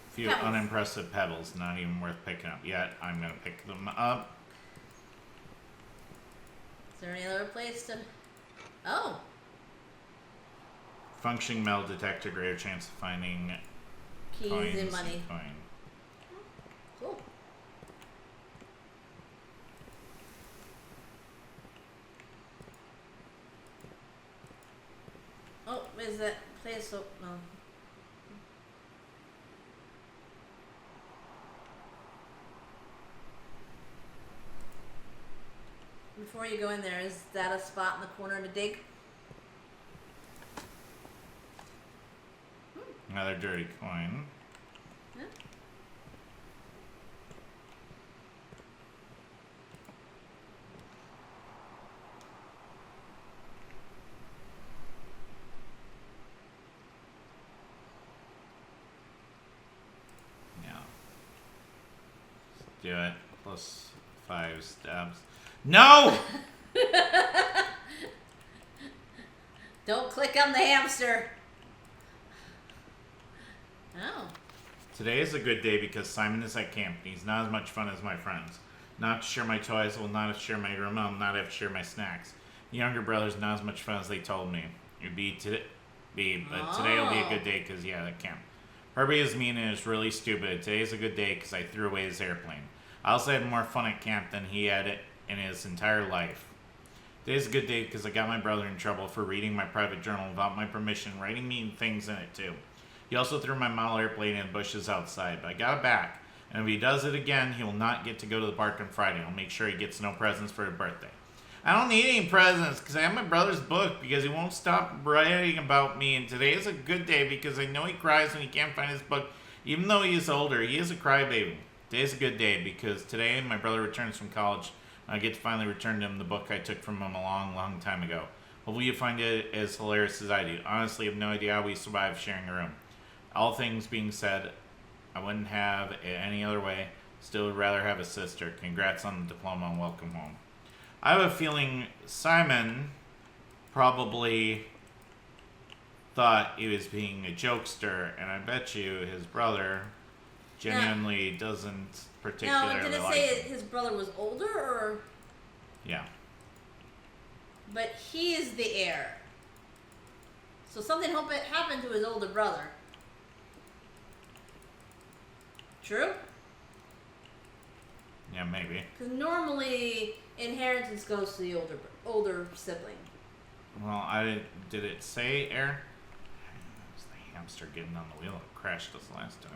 Speaker 2: A few
Speaker 1: Pebbles.
Speaker 2: unimpressive pebbles, not even worth picking up yet. I'm gonna pick them up.
Speaker 1: Is there any other place to... Oh!
Speaker 2: Functioning metal detector, greater chance of finding
Speaker 1: Keys
Speaker 2: coins
Speaker 1: and money.
Speaker 2: Coin.
Speaker 1: Cool. Oh, is that place so... No. Before you go in there, is that a spot in the corner to dig?
Speaker 2: Another dirty coin.
Speaker 1: Yeah.
Speaker 2: Yeah. Let's do it. Plus 5 stabs. No!
Speaker 1: Don't click on the hamster. Oh.
Speaker 2: Today is a good day because Simon is at camp and he's not as much fun as my friends. Not to share my toys, will not share my room, I'll not have to share my snacks. The younger brother's not as much fun as they told me. It would be today, but today will be a good day because, yeah, at camp. Herbie is mean and is really stupid. Today's a good day because I threw away his airplane. I also had more fun at camp than he had it in his entire life. Today's a good day because I got my brother in trouble for reading my private journal without my permission, writing mean things in it too. He also threw my model airplane in the bushes outside, but I got it back. And if he does it again, he will not get to go to the park on Friday. I'll make sure he gets no presents for his birthday. I don't need any presents because I have my brother's book because he won't stop writing about me. And today is a good day because I know he cries when he can't find his book. Even though he is older, he is a crybaby. Today's a good day because today my brother returns from college. I get to finally return to him the book I took from him a long, long time ago. Hopefully you find it as hilarious as I do. Honestly, I have no idea how we survived sharing a room. All things being said, I wouldn't have it any other way. Still would rather have a sister. Congrats on the diploma and welcome home. I have a feeling Simon probably thought he was being a jokester, and I bet you his brother genuinely doesn't particularly
Speaker 1: Now, did it
Speaker 2: like
Speaker 1: say
Speaker 2: him.
Speaker 1: his brother was older, or...
Speaker 2: Yeah.
Speaker 1: But he is the heir. So something happened to his older brother. True?
Speaker 2: Yeah, maybe.
Speaker 1: Because normally inheritance goes to the older sibling.
Speaker 2: Well, did it say air? It was the hamster getting on the wheel that crashed us last time.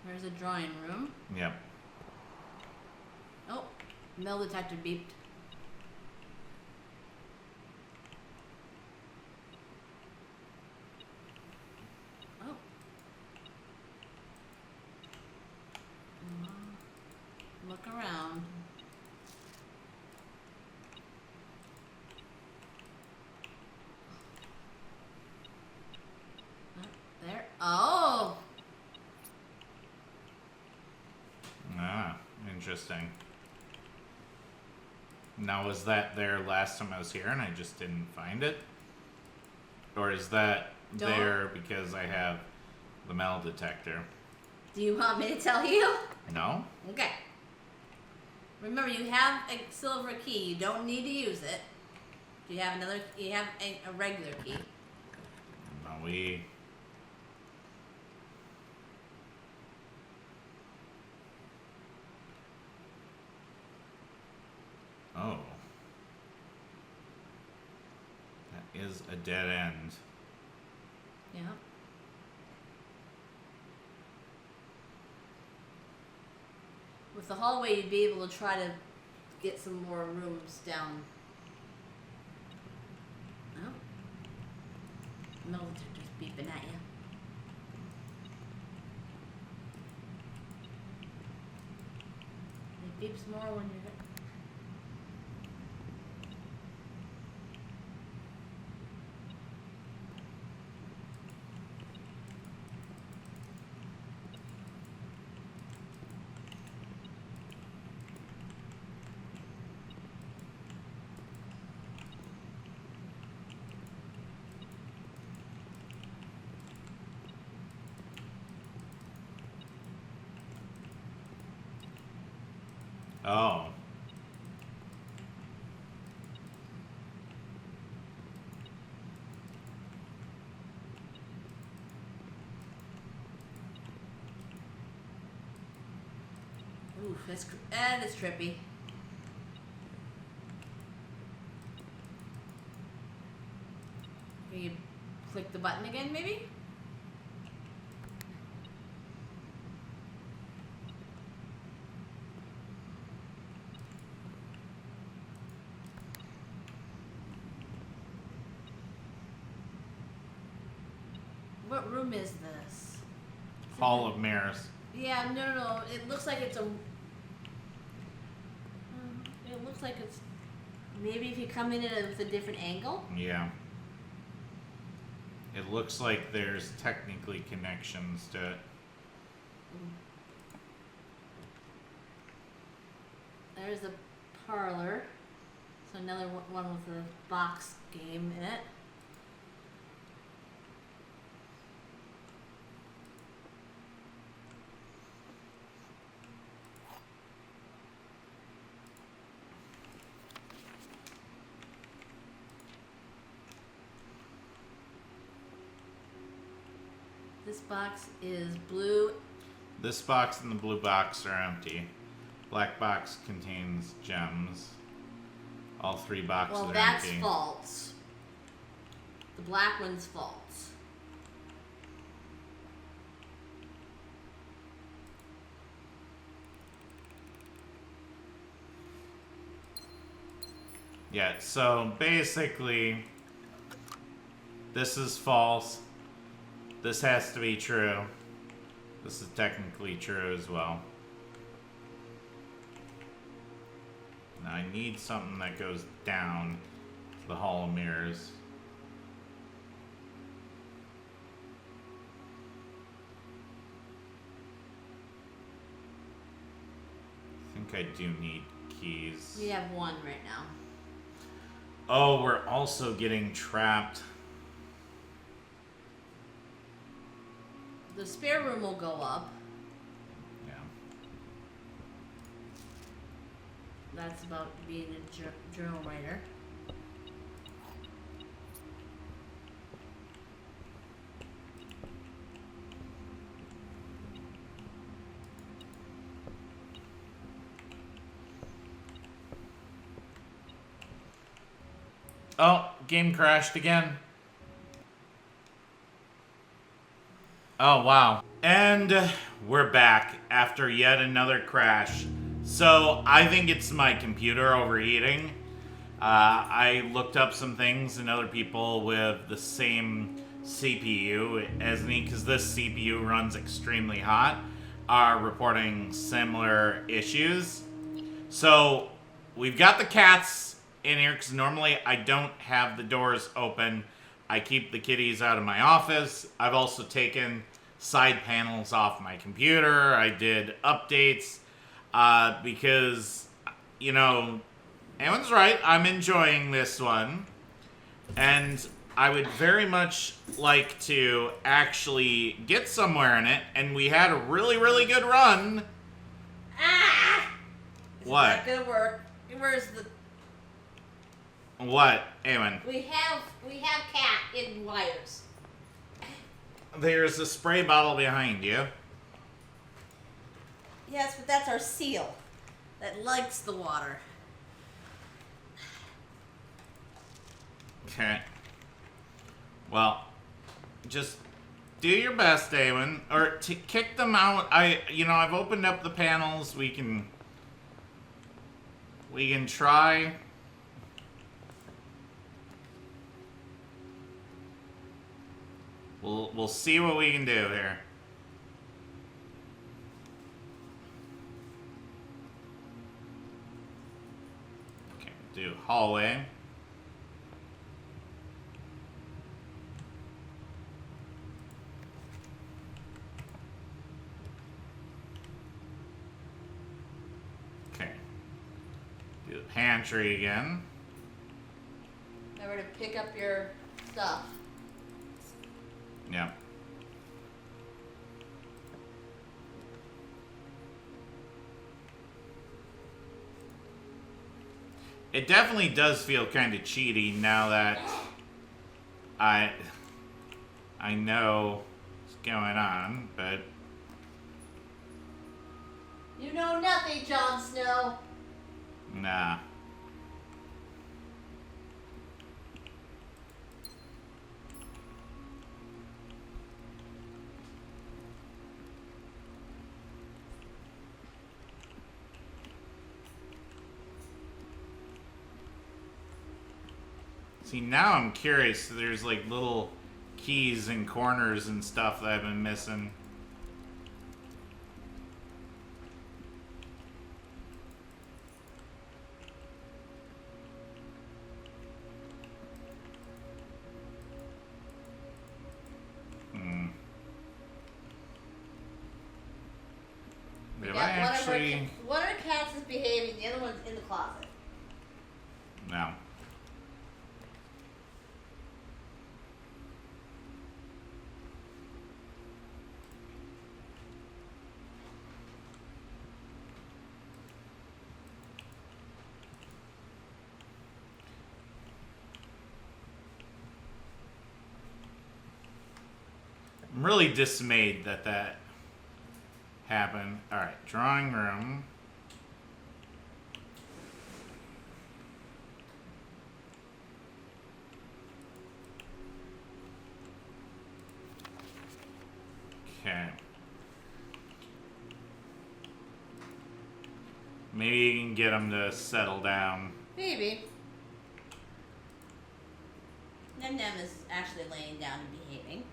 Speaker 1: There's a drawing room.
Speaker 2: Yep.
Speaker 1: Oh, metal detector beeped. Oh. Look around. There. Oh.
Speaker 2: Ah, interesting. Now, was that there last time I was here and I just didn't find it? Or is that
Speaker 1: Don't-
Speaker 2: there because I have the metal detector?
Speaker 1: Do you want me to tell you?
Speaker 2: No?
Speaker 1: Okay. Remember, you have a silver key. You don't need to use it. You have another. You have a regular key.
Speaker 2: No, we... Oh. That is a dead end.
Speaker 1: Yeah. With the hallway, you'd be able to try to get some more rooms down. Oh. Metal detector's beeping at you. It beeps more when you're...
Speaker 2: Oh.
Speaker 1: Ooh, that is trippy. Can you click the button again, maybe? What room is this?
Speaker 2: Hall of Mirrors.
Speaker 1: Yeah, no. It looks like it's a... it looks like it's... Maybe if you come in it with a different angle?
Speaker 2: Yeah. It looks like there's technically connections to it.
Speaker 1: There's a parlor. So another one with a box game in it. This box is blue.
Speaker 2: This box and the blue box are empty. Black box contains gems. All three boxes
Speaker 1: Well,
Speaker 2: are
Speaker 1: that's
Speaker 2: empty.
Speaker 1: false. The black one's false.
Speaker 2: Yeah, so basically, this is false. This has to be true. This is technically true as well. Now I need something that goes down to the Hall of Mirrors. I think I do need keys.
Speaker 1: We have one right now.
Speaker 2: Oh, we're also getting trapped.
Speaker 1: The spare room will go up.
Speaker 2: Yeah.
Speaker 1: That's about being a journal writer.
Speaker 2: Oh, game crashed again. Oh, wow. And we're back after yet another crash. So, I think it's my computer overheating. I looked up some things and other people with the same CPU as me, because this CPU runs extremely hot, are reporting similar issues. So, we've got the cats in here, because normally I don't have the doors open. I keep the kitties out of my office. I've also taken side panels off my computer. I did updates because, you know, Aywynn's right. I'm enjoying this one. And I would very much like to actually get somewhere in it. And we had a really, really good run.
Speaker 1: Ah!
Speaker 2: What?
Speaker 1: It's not gonna work. Where's the...
Speaker 2: What, Aywenn?
Speaker 1: We have cat in wires.
Speaker 2: There's a spray bottle behind you.
Speaker 1: Yes, but that's our seal that likes the water.
Speaker 2: Okay. Well, just do your best, Aywenn, or to kick them out. I've opened up the panels. We We can try. We'll see what we can do here. Okay, do hallway. Okay. Do the pantry again.
Speaker 1: Remember to pick up your stuff.
Speaker 2: Yeah. It definitely does feel kind of cheaty now that I know what's going on, but
Speaker 1: You know nothing, Jon Snow.
Speaker 2: nah. See, now I'm curious. There's like little keys and corners and stuff that I've been missing. Did I actually...
Speaker 1: One of the cats is behaving, the other one's in the closet.
Speaker 2: No. I'm really dismayed that that happened. Alright, drawing room. Okay. Maybe you can get them to settle down.
Speaker 1: Maybe. Nem Nem is actually laying down and behaving.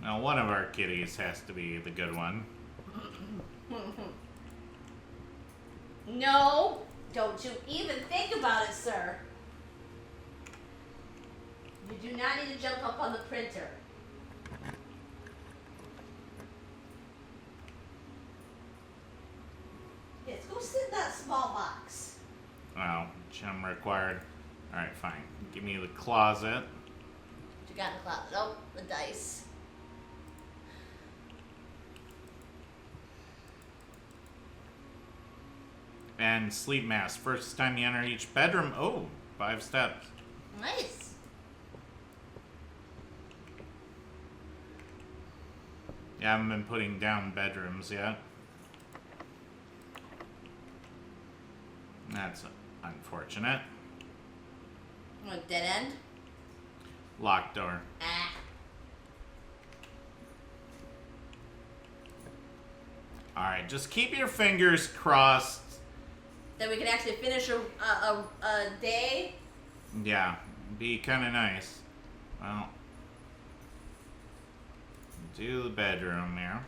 Speaker 2: Now, one of our kitties has to be the good one.
Speaker 1: No, don't you even think about it, sir. You do not need to jump up on the printer. Yes, go sit in that small box.
Speaker 2: Well, gem required. Alright, fine. Give me the closet.
Speaker 1: What you got in the closet? Oh, the dice.
Speaker 2: And sleep mask. First time you enter each bedroom. Oh, 5 steps.
Speaker 1: Nice.
Speaker 2: Yeah, I haven't been putting down bedrooms yet. That's unfortunate.
Speaker 1: What, dead end?
Speaker 2: Locked door.
Speaker 1: Ah.
Speaker 2: Alright, just keep your fingers crossed.
Speaker 1: That we can actually finish a day.
Speaker 2: Yeah, be kind of nice. Well, do the bedroom here.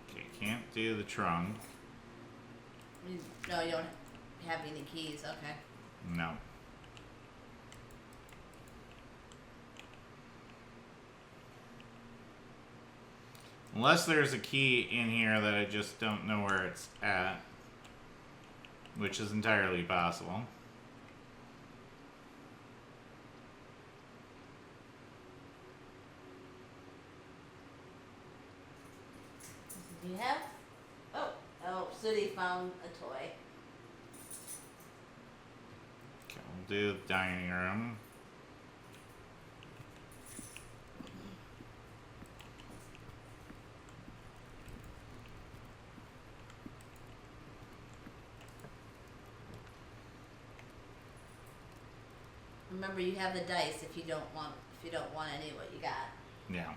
Speaker 2: Okay, can't do the trunk.
Speaker 1: No, you don't have any keys. Okay.
Speaker 2: No. Unless there's a key in here that I just don't know where it's at. Which is entirely possible.
Speaker 1: Do you have? Oh, Sooty found a toy.
Speaker 2: Okay, we'll do the dining room.
Speaker 1: remember you have the dice if you don't want any of what you got.
Speaker 2: Yeah.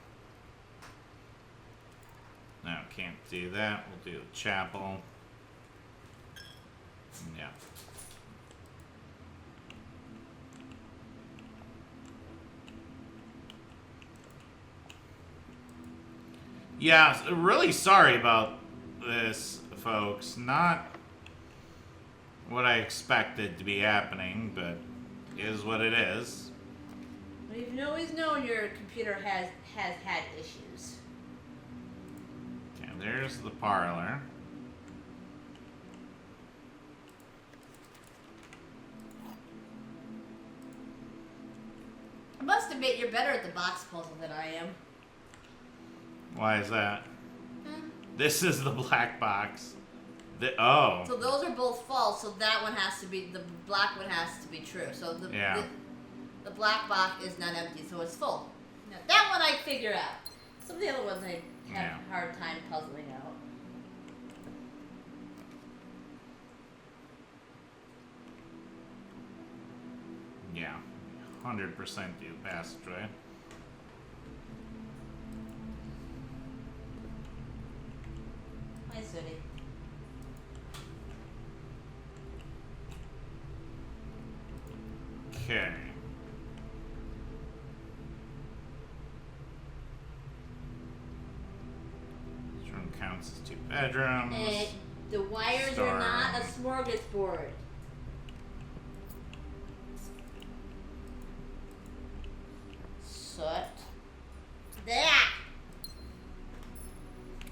Speaker 2: No, can't do that. We'll do the chapel. Yeah. Yeah, really sorry about this, folks. Not what I expected to be happening, but is what it is.
Speaker 1: We've always known your computer has had issues.
Speaker 2: Okay, there's the parlor.
Speaker 1: I must admit, you're better at the box puzzle than I am.
Speaker 2: Why is that?
Speaker 1: Huh?
Speaker 2: This is the black box. Oh.
Speaker 1: So those are both false. So that one has to be the black one has to be true. So the black box is not empty, so it's full. Now, that one I figure out. Some of the other ones I have a hard time puzzling out.
Speaker 2: Yeah, 100% do passageway.
Speaker 1: Hi, Sooty.
Speaker 2: Okay. This room counts as 2 bedrooms.
Speaker 1: The wires are not a smorgasbord. Soot. There.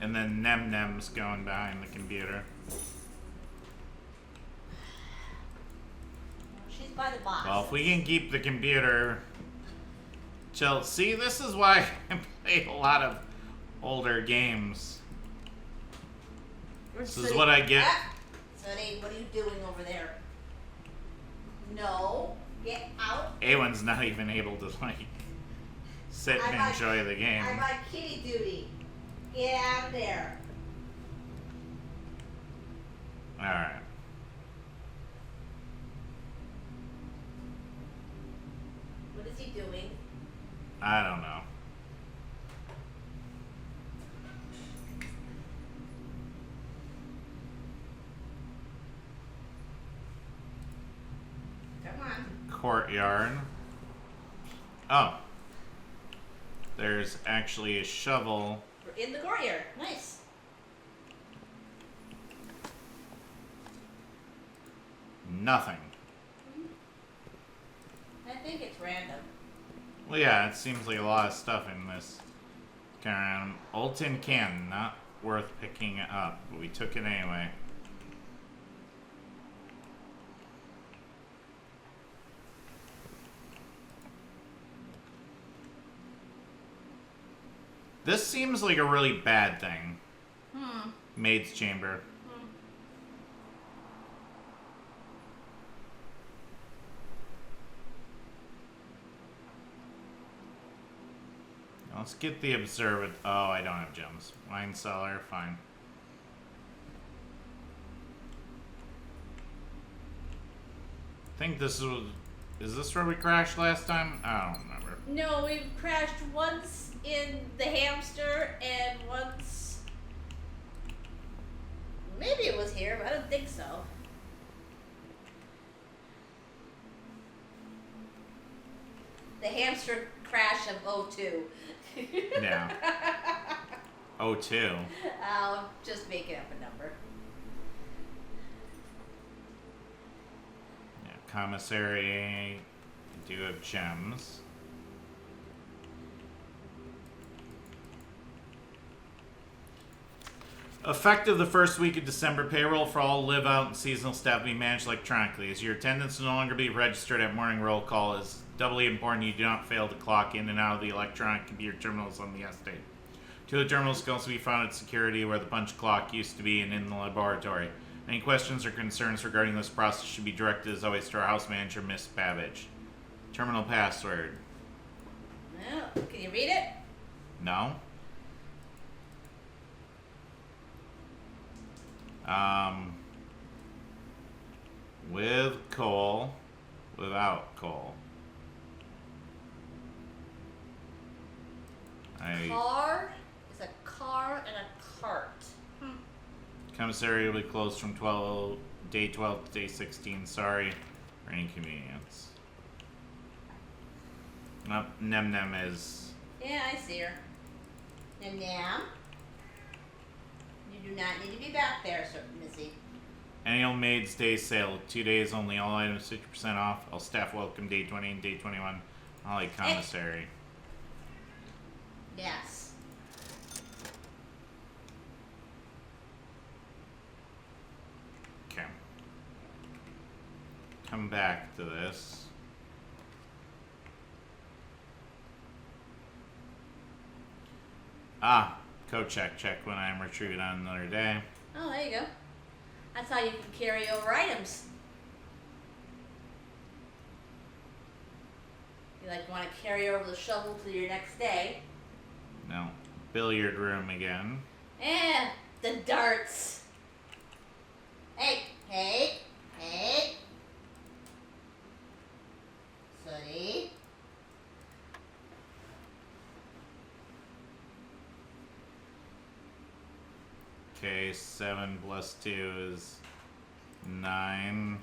Speaker 2: And then Nem-Nem's going behind the computer.
Speaker 1: She's by the box.
Speaker 2: Well, if we can keep the computer chill. See, this is why I play a lot of older games. This is what I get.
Speaker 1: Sonny, what are you doing over there? No. Get out.
Speaker 2: Aywenn's not even able to, like, sit and enjoy the game.
Speaker 1: I'm on kitty duty. Get out of there.
Speaker 2: Alright.
Speaker 1: What is he doing?
Speaker 2: I don't know.
Speaker 1: Come on.
Speaker 2: Courtyard. Oh. There's actually a shovel.
Speaker 1: We're in the courtyard. Nice.
Speaker 2: Nothing.
Speaker 1: I think it's random.
Speaker 2: Well, yeah, it seems like a lot of stuff in this. Old tin can, not worth picking up, but we took it anyway. This seems like a really bad thing. Maid's chamber. Let's get the observant. Oh, I don't have gems. Wine cellar, fine. I think this is this where we crashed last time? I don't remember.
Speaker 1: No, we've crashed once in the hamster and once. Maybe it was here, but I don't think so. The hamster crash of 02.
Speaker 2: Yeah. 02.
Speaker 1: I'll just making up a number.
Speaker 2: Yeah, commissary. Do have gems. Effective the first week of December, payroll for all live out and seasonal staff will be managed electronically. As your attendance will no longer be registered at morning roll call, is doubly important you do not fail to clock in and out of the electronic computer terminals on the estate. 2 of the terminals can also be found at security where the punch clock used to be and in the laboratory. Any questions or concerns regarding this process should be directed as always to our house manager, Miss Babbage. Terminal password.
Speaker 1: Well, can you read it?
Speaker 2: No. With coal, without coal. Commissary will be closed from day 12 to day 16. Sorry for any inconvenience. Nem Nem is...
Speaker 1: Yeah, I see her. And now, you do not need to be back there, Sir Missy.
Speaker 2: Annual Maid's Day sale. 2 days only. All items 50% off. All staff welcome day 20 and day 21. Holly Commissary.
Speaker 1: Yes.
Speaker 2: Okay. Come back to this. Code check when I am retrieved on another day.
Speaker 1: Oh, there you go. That's how you can carry over items. You want to carry over the shovel to your next day.
Speaker 2: No. Billiard room again.
Speaker 1: And the darts. Hey. Sooty.
Speaker 2: Okay, 7 plus 2 is 9.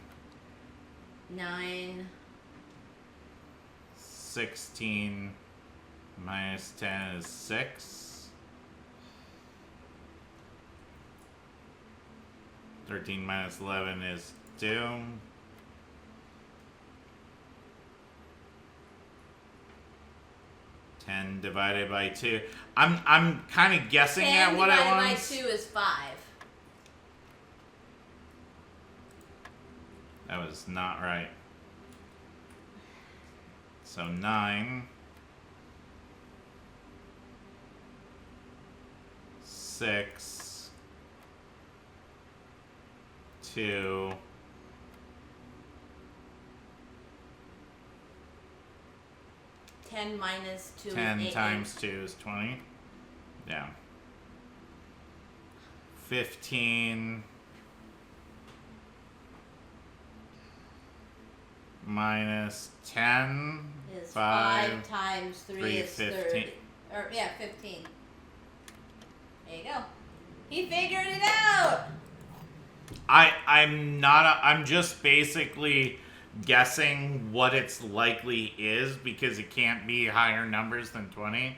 Speaker 1: 9.
Speaker 2: 16 minus 10 is 6. 13 minus 11 is 2. 10 divided by 2. I'm kind of guessing
Speaker 1: 10
Speaker 2: at what it
Speaker 1: divided by
Speaker 2: was.
Speaker 1: 2 is 5.
Speaker 2: That was not right. So 9, 6, 2,
Speaker 1: 10 minus 2
Speaker 2: 10
Speaker 1: is 8.
Speaker 2: times 2 is 20. Yeah. 15 minus 10
Speaker 1: is 5 times 3 is
Speaker 2: 15.
Speaker 1: 30. Or, yeah, 15. There you go. He figured it out!
Speaker 2: I'm just basically guessing what its likely is because it can't be higher numbers than 20.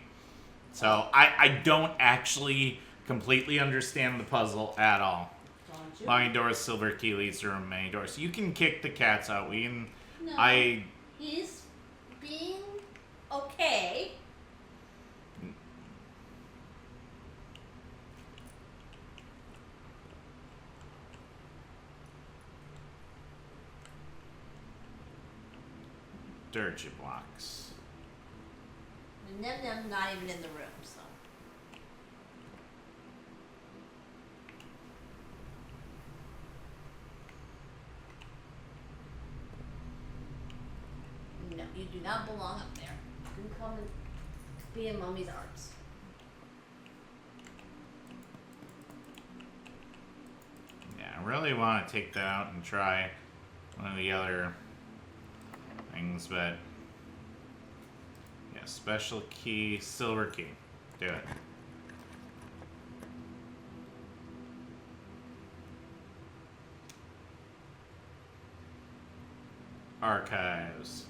Speaker 2: So I don't actually completely understand the puzzle at all.
Speaker 1: Don't you?
Speaker 2: Locking doors, silver key leads to many doors. You can kick the cats out. We can.
Speaker 1: No. He's being okay.
Speaker 2: Dirge blocks.
Speaker 1: Nem not even in the room, so. No, you do not belong up there. You can come and be in Mommy's arms.
Speaker 2: Yeah, I really want to take that out and try one of the other things, but yeah, special key, silver key. Do it. Archives.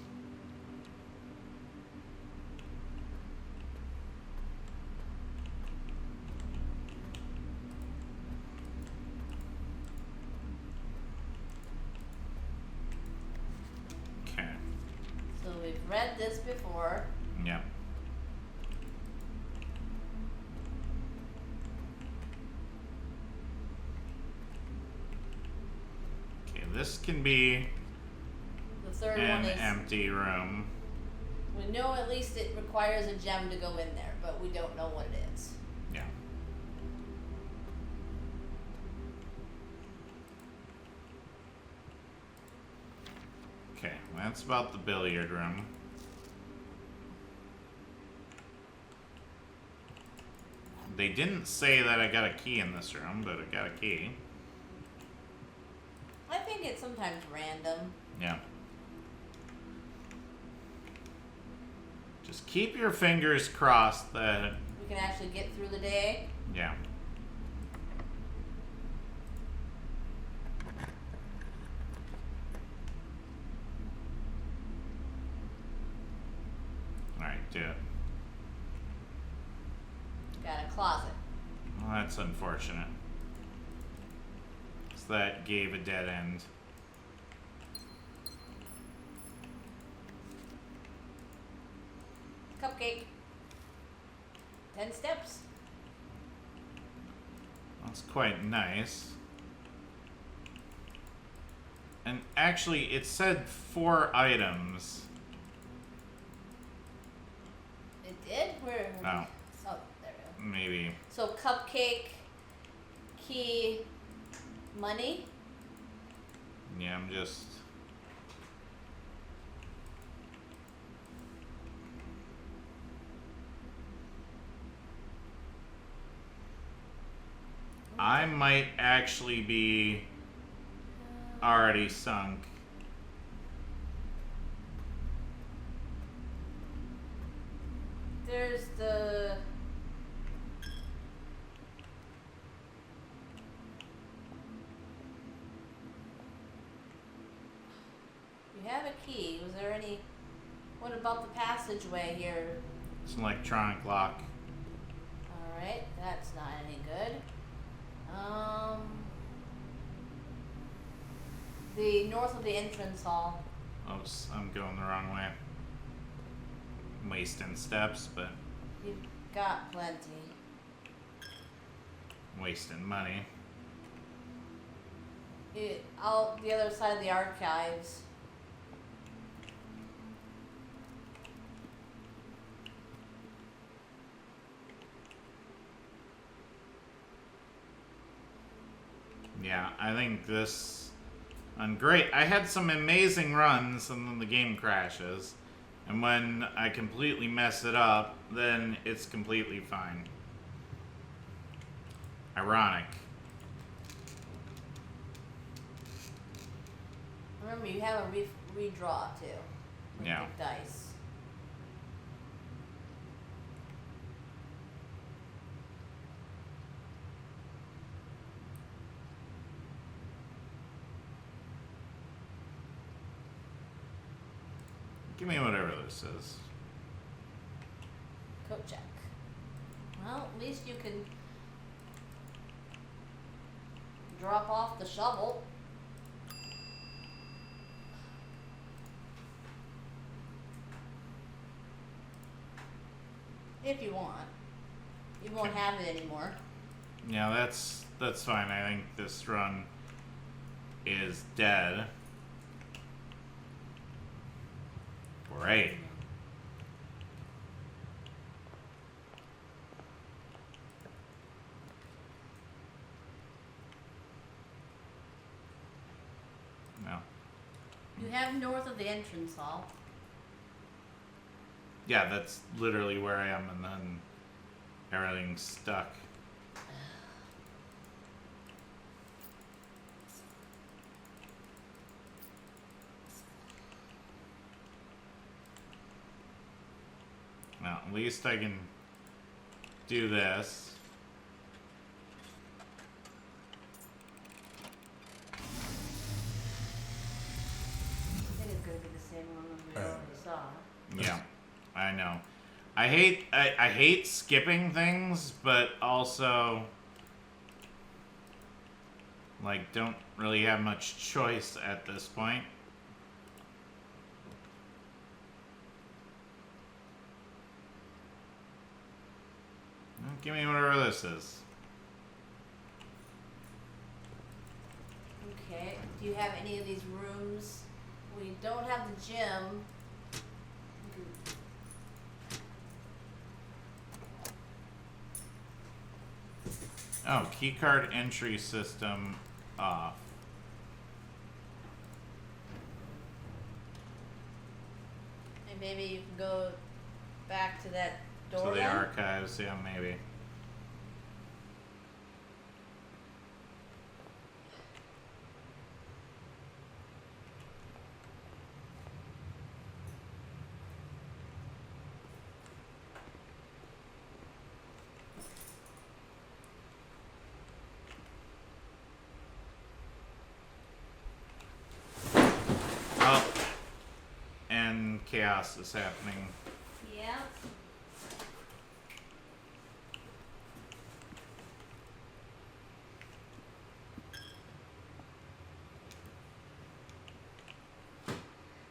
Speaker 2: Okay.
Speaker 1: So we've read this before.
Speaker 2: Yeah. Okay, this can be
Speaker 1: The third
Speaker 2: an
Speaker 1: one is.
Speaker 2: empty room.
Speaker 1: We know at least it requires a gem to go in there, but we don't know what it is.
Speaker 2: Yeah. Okay, that's about the billiard room. They didn't say that I got a key in this room, but I got a key.
Speaker 1: I think it's sometimes random.
Speaker 2: Yeah. Just keep your fingers crossed that,
Speaker 1: We can actually get through the day.
Speaker 2: yeah. checked it.
Speaker 1: Got a closet.
Speaker 2: Well, that's unfortunate. So that gave a dead end.
Speaker 1: Cupcake. 10 steps.
Speaker 2: That's quite nice. And actually, it said 4 items.
Speaker 1: It did? Where?
Speaker 2: Oh.
Speaker 1: Oh, there we go.
Speaker 2: Maybe.
Speaker 1: So cupcake, key, money.
Speaker 2: Yeah, I'm just... I might actually be already sunk.
Speaker 1: There's the... You have a key. Was there any... What about the passageway here?
Speaker 2: It's an electronic lock.
Speaker 1: Alright, that's not any good. The north of the entrance hall.
Speaker 2: Oops, I'm going the wrong way. I'm wasting steps, but
Speaker 1: You've got plenty.
Speaker 2: wasting money.
Speaker 1: Out the other side of the archives.
Speaker 2: Yeah, I think this... great. I had some amazing runs, and then the game crashes. And when I completely mess it up, then it's completely fine. Ironic.
Speaker 1: Remember, you have a redraw too. With
Speaker 2: Yeah.
Speaker 1: big dice.
Speaker 2: Give me whatever this is.
Speaker 1: Coat check. Well, at least you can drop off the shovel. If you want. You won't
Speaker 2: Okay.
Speaker 1: have it anymore.
Speaker 2: Yeah, that's fine. I think this run is dead. Great. No.
Speaker 1: You have north of the entrance hall.
Speaker 2: Yeah, that's literally where I am, and then everything's stuck. Well, at least I can do this.
Speaker 1: I think it's gonna be the same one we already saw.
Speaker 2: Yeah, I know. I hate skipping things, but also like don't really have much choice at this point. Give me whatever this is.
Speaker 1: Okay. Do you have any of these rooms? We don't have the gym.
Speaker 2: Oh, keycard entry system off.
Speaker 1: And maybe you can go back to that door.
Speaker 2: To the
Speaker 1: then?
Speaker 2: archives, yeah, maybe. Oh, and chaos is happening.
Speaker 1: Yep. else?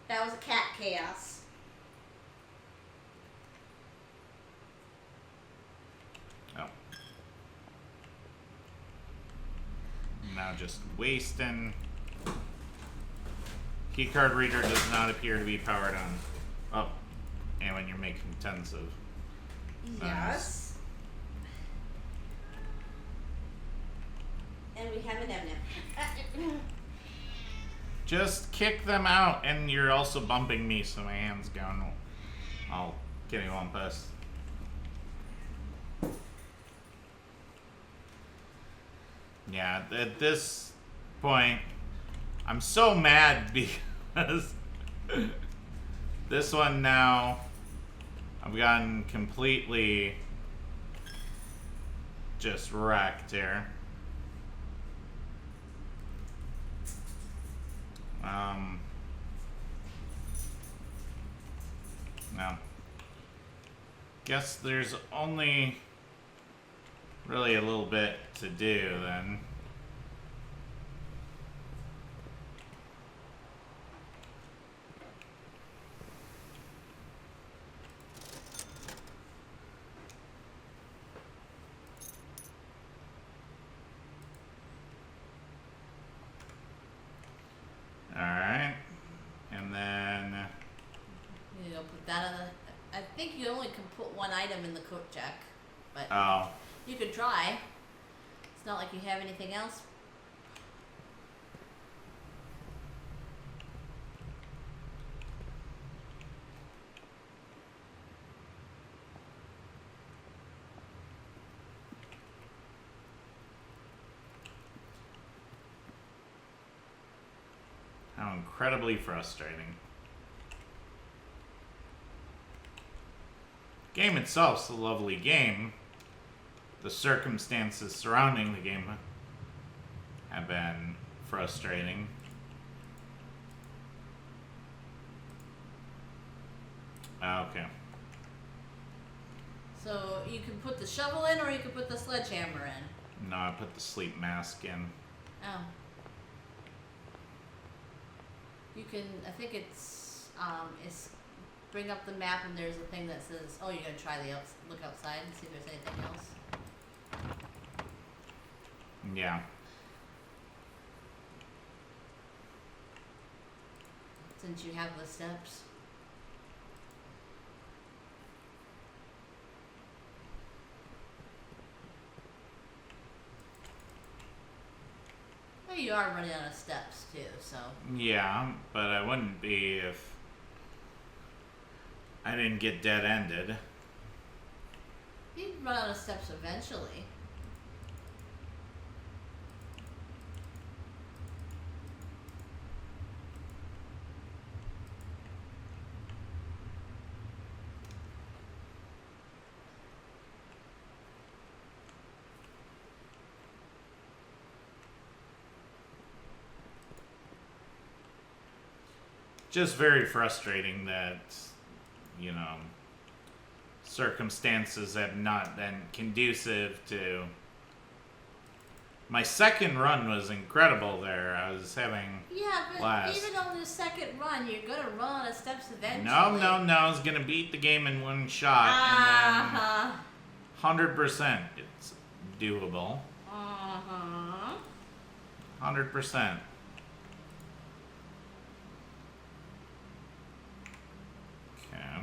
Speaker 1: That was a cat chaos.
Speaker 2: Oh. Now just wasting. Keycard reader does not appear to be powered on. Oh. And when you're making tons of.
Speaker 1: Yes. And we have an M&M.
Speaker 2: Just kick them out, and you're also bumping me, so my hand's going. I'll give you one pass. Yeah, at this point, I'm so mad because this one now, I've gotten completely just wrecked here. No. Guess there's only really a little bit to do then. Alright. And then
Speaker 1: You know, put that on the. I think you only can put one item in the coat jack, but
Speaker 2: oh.
Speaker 1: you could try. It's not like you have anything else.
Speaker 2: How incredibly frustrating. Game itself's a lovely game. The circumstances surrounding the game have been frustrating. Okay.
Speaker 1: So you can put the shovel in, or you can put the sledgehammer in.
Speaker 2: No, I put the sleep mask in.
Speaker 1: Oh. You can. I think it's bring up the map, and there's a thing that says, "Oh, you're gonna try the look outside and see if there's anything else."
Speaker 2: Yeah.
Speaker 1: Since you have the steps. Well, you are running out of steps too, so.
Speaker 2: Yeah, but I wouldn't be if I didn't get dead-ended.
Speaker 1: You'd run out of steps eventually.
Speaker 2: Just very frustrating that, you know, circumstances have not been conducive to. My second run was incredible there. I was having.
Speaker 1: Yeah, but
Speaker 2: blast.
Speaker 1: even on the second run, you're gonna run out of steps eventually.
Speaker 2: No. I was gonna beat the game in one shot, and then 100%, it's doable. 100%. Okay.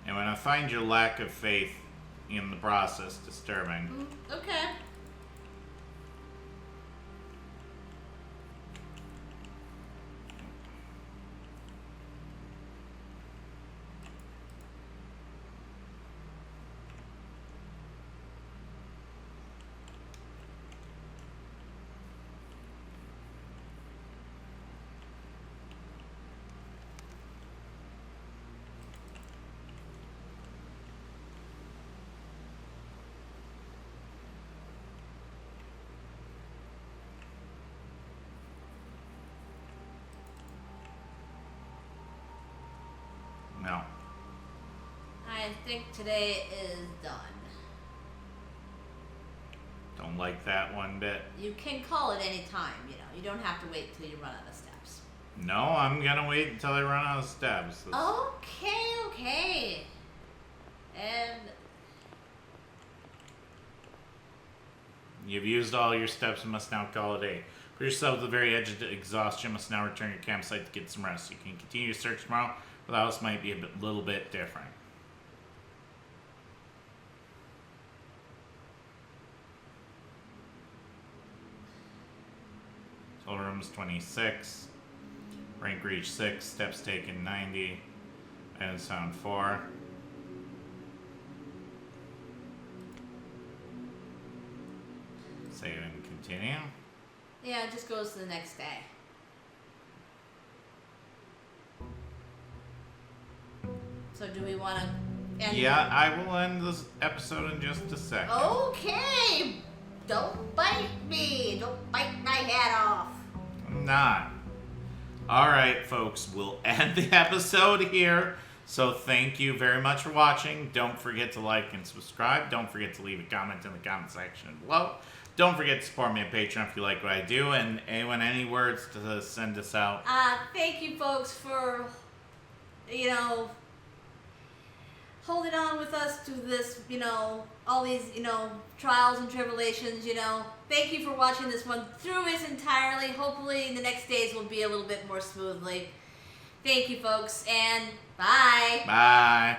Speaker 2: And when I find your lack of faith in the process disturbing.
Speaker 1: Okay. think today is done.
Speaker 2: Don't like that one bit.
Speaker 1: You can call it any time, you know. You don't have to wait till you run out of steps.
Speaker 2: No, I'm gonna wait until I run out of steps.
Speaker 1: Okay. And
Speaker 2: You've used all your steps and must now call it a day. Put yourself at the very edge of exhaustion. Must now return to your campsite to get some rest. You can continue your search tomorrow, but the house might be a little bit different. Total rooms 26. Rank reach 6. Steps taken 90. Items found 4. Save and continue.
Speaker 1: yeah, it just goes to the next day. So do we want to end?
Speaker 2: Yeah, I will end this episode in just a second.
Speaker 1: Okay. Don't bite me. Don't bite my head off.
Speaker 2: I'm not. Alright, folks, we'll end the episode here. So thank you very much for watching. Don't forget to like and subscribe. Don't forget to leave a comment in the comment section below. Don't forget to support me on Patreon if you like what I do. And Aywenn, any words to send us out?
Speaker 1: Thank you, folks, for, you know, holding on with us through this, you know, all these, you know, trials and tribulations, you know. Thank you for watching this one through its entirely. Hopefully the next days will be a little bit more smoothly. Thank you, folks, and bye.
Speaker 2: Bye.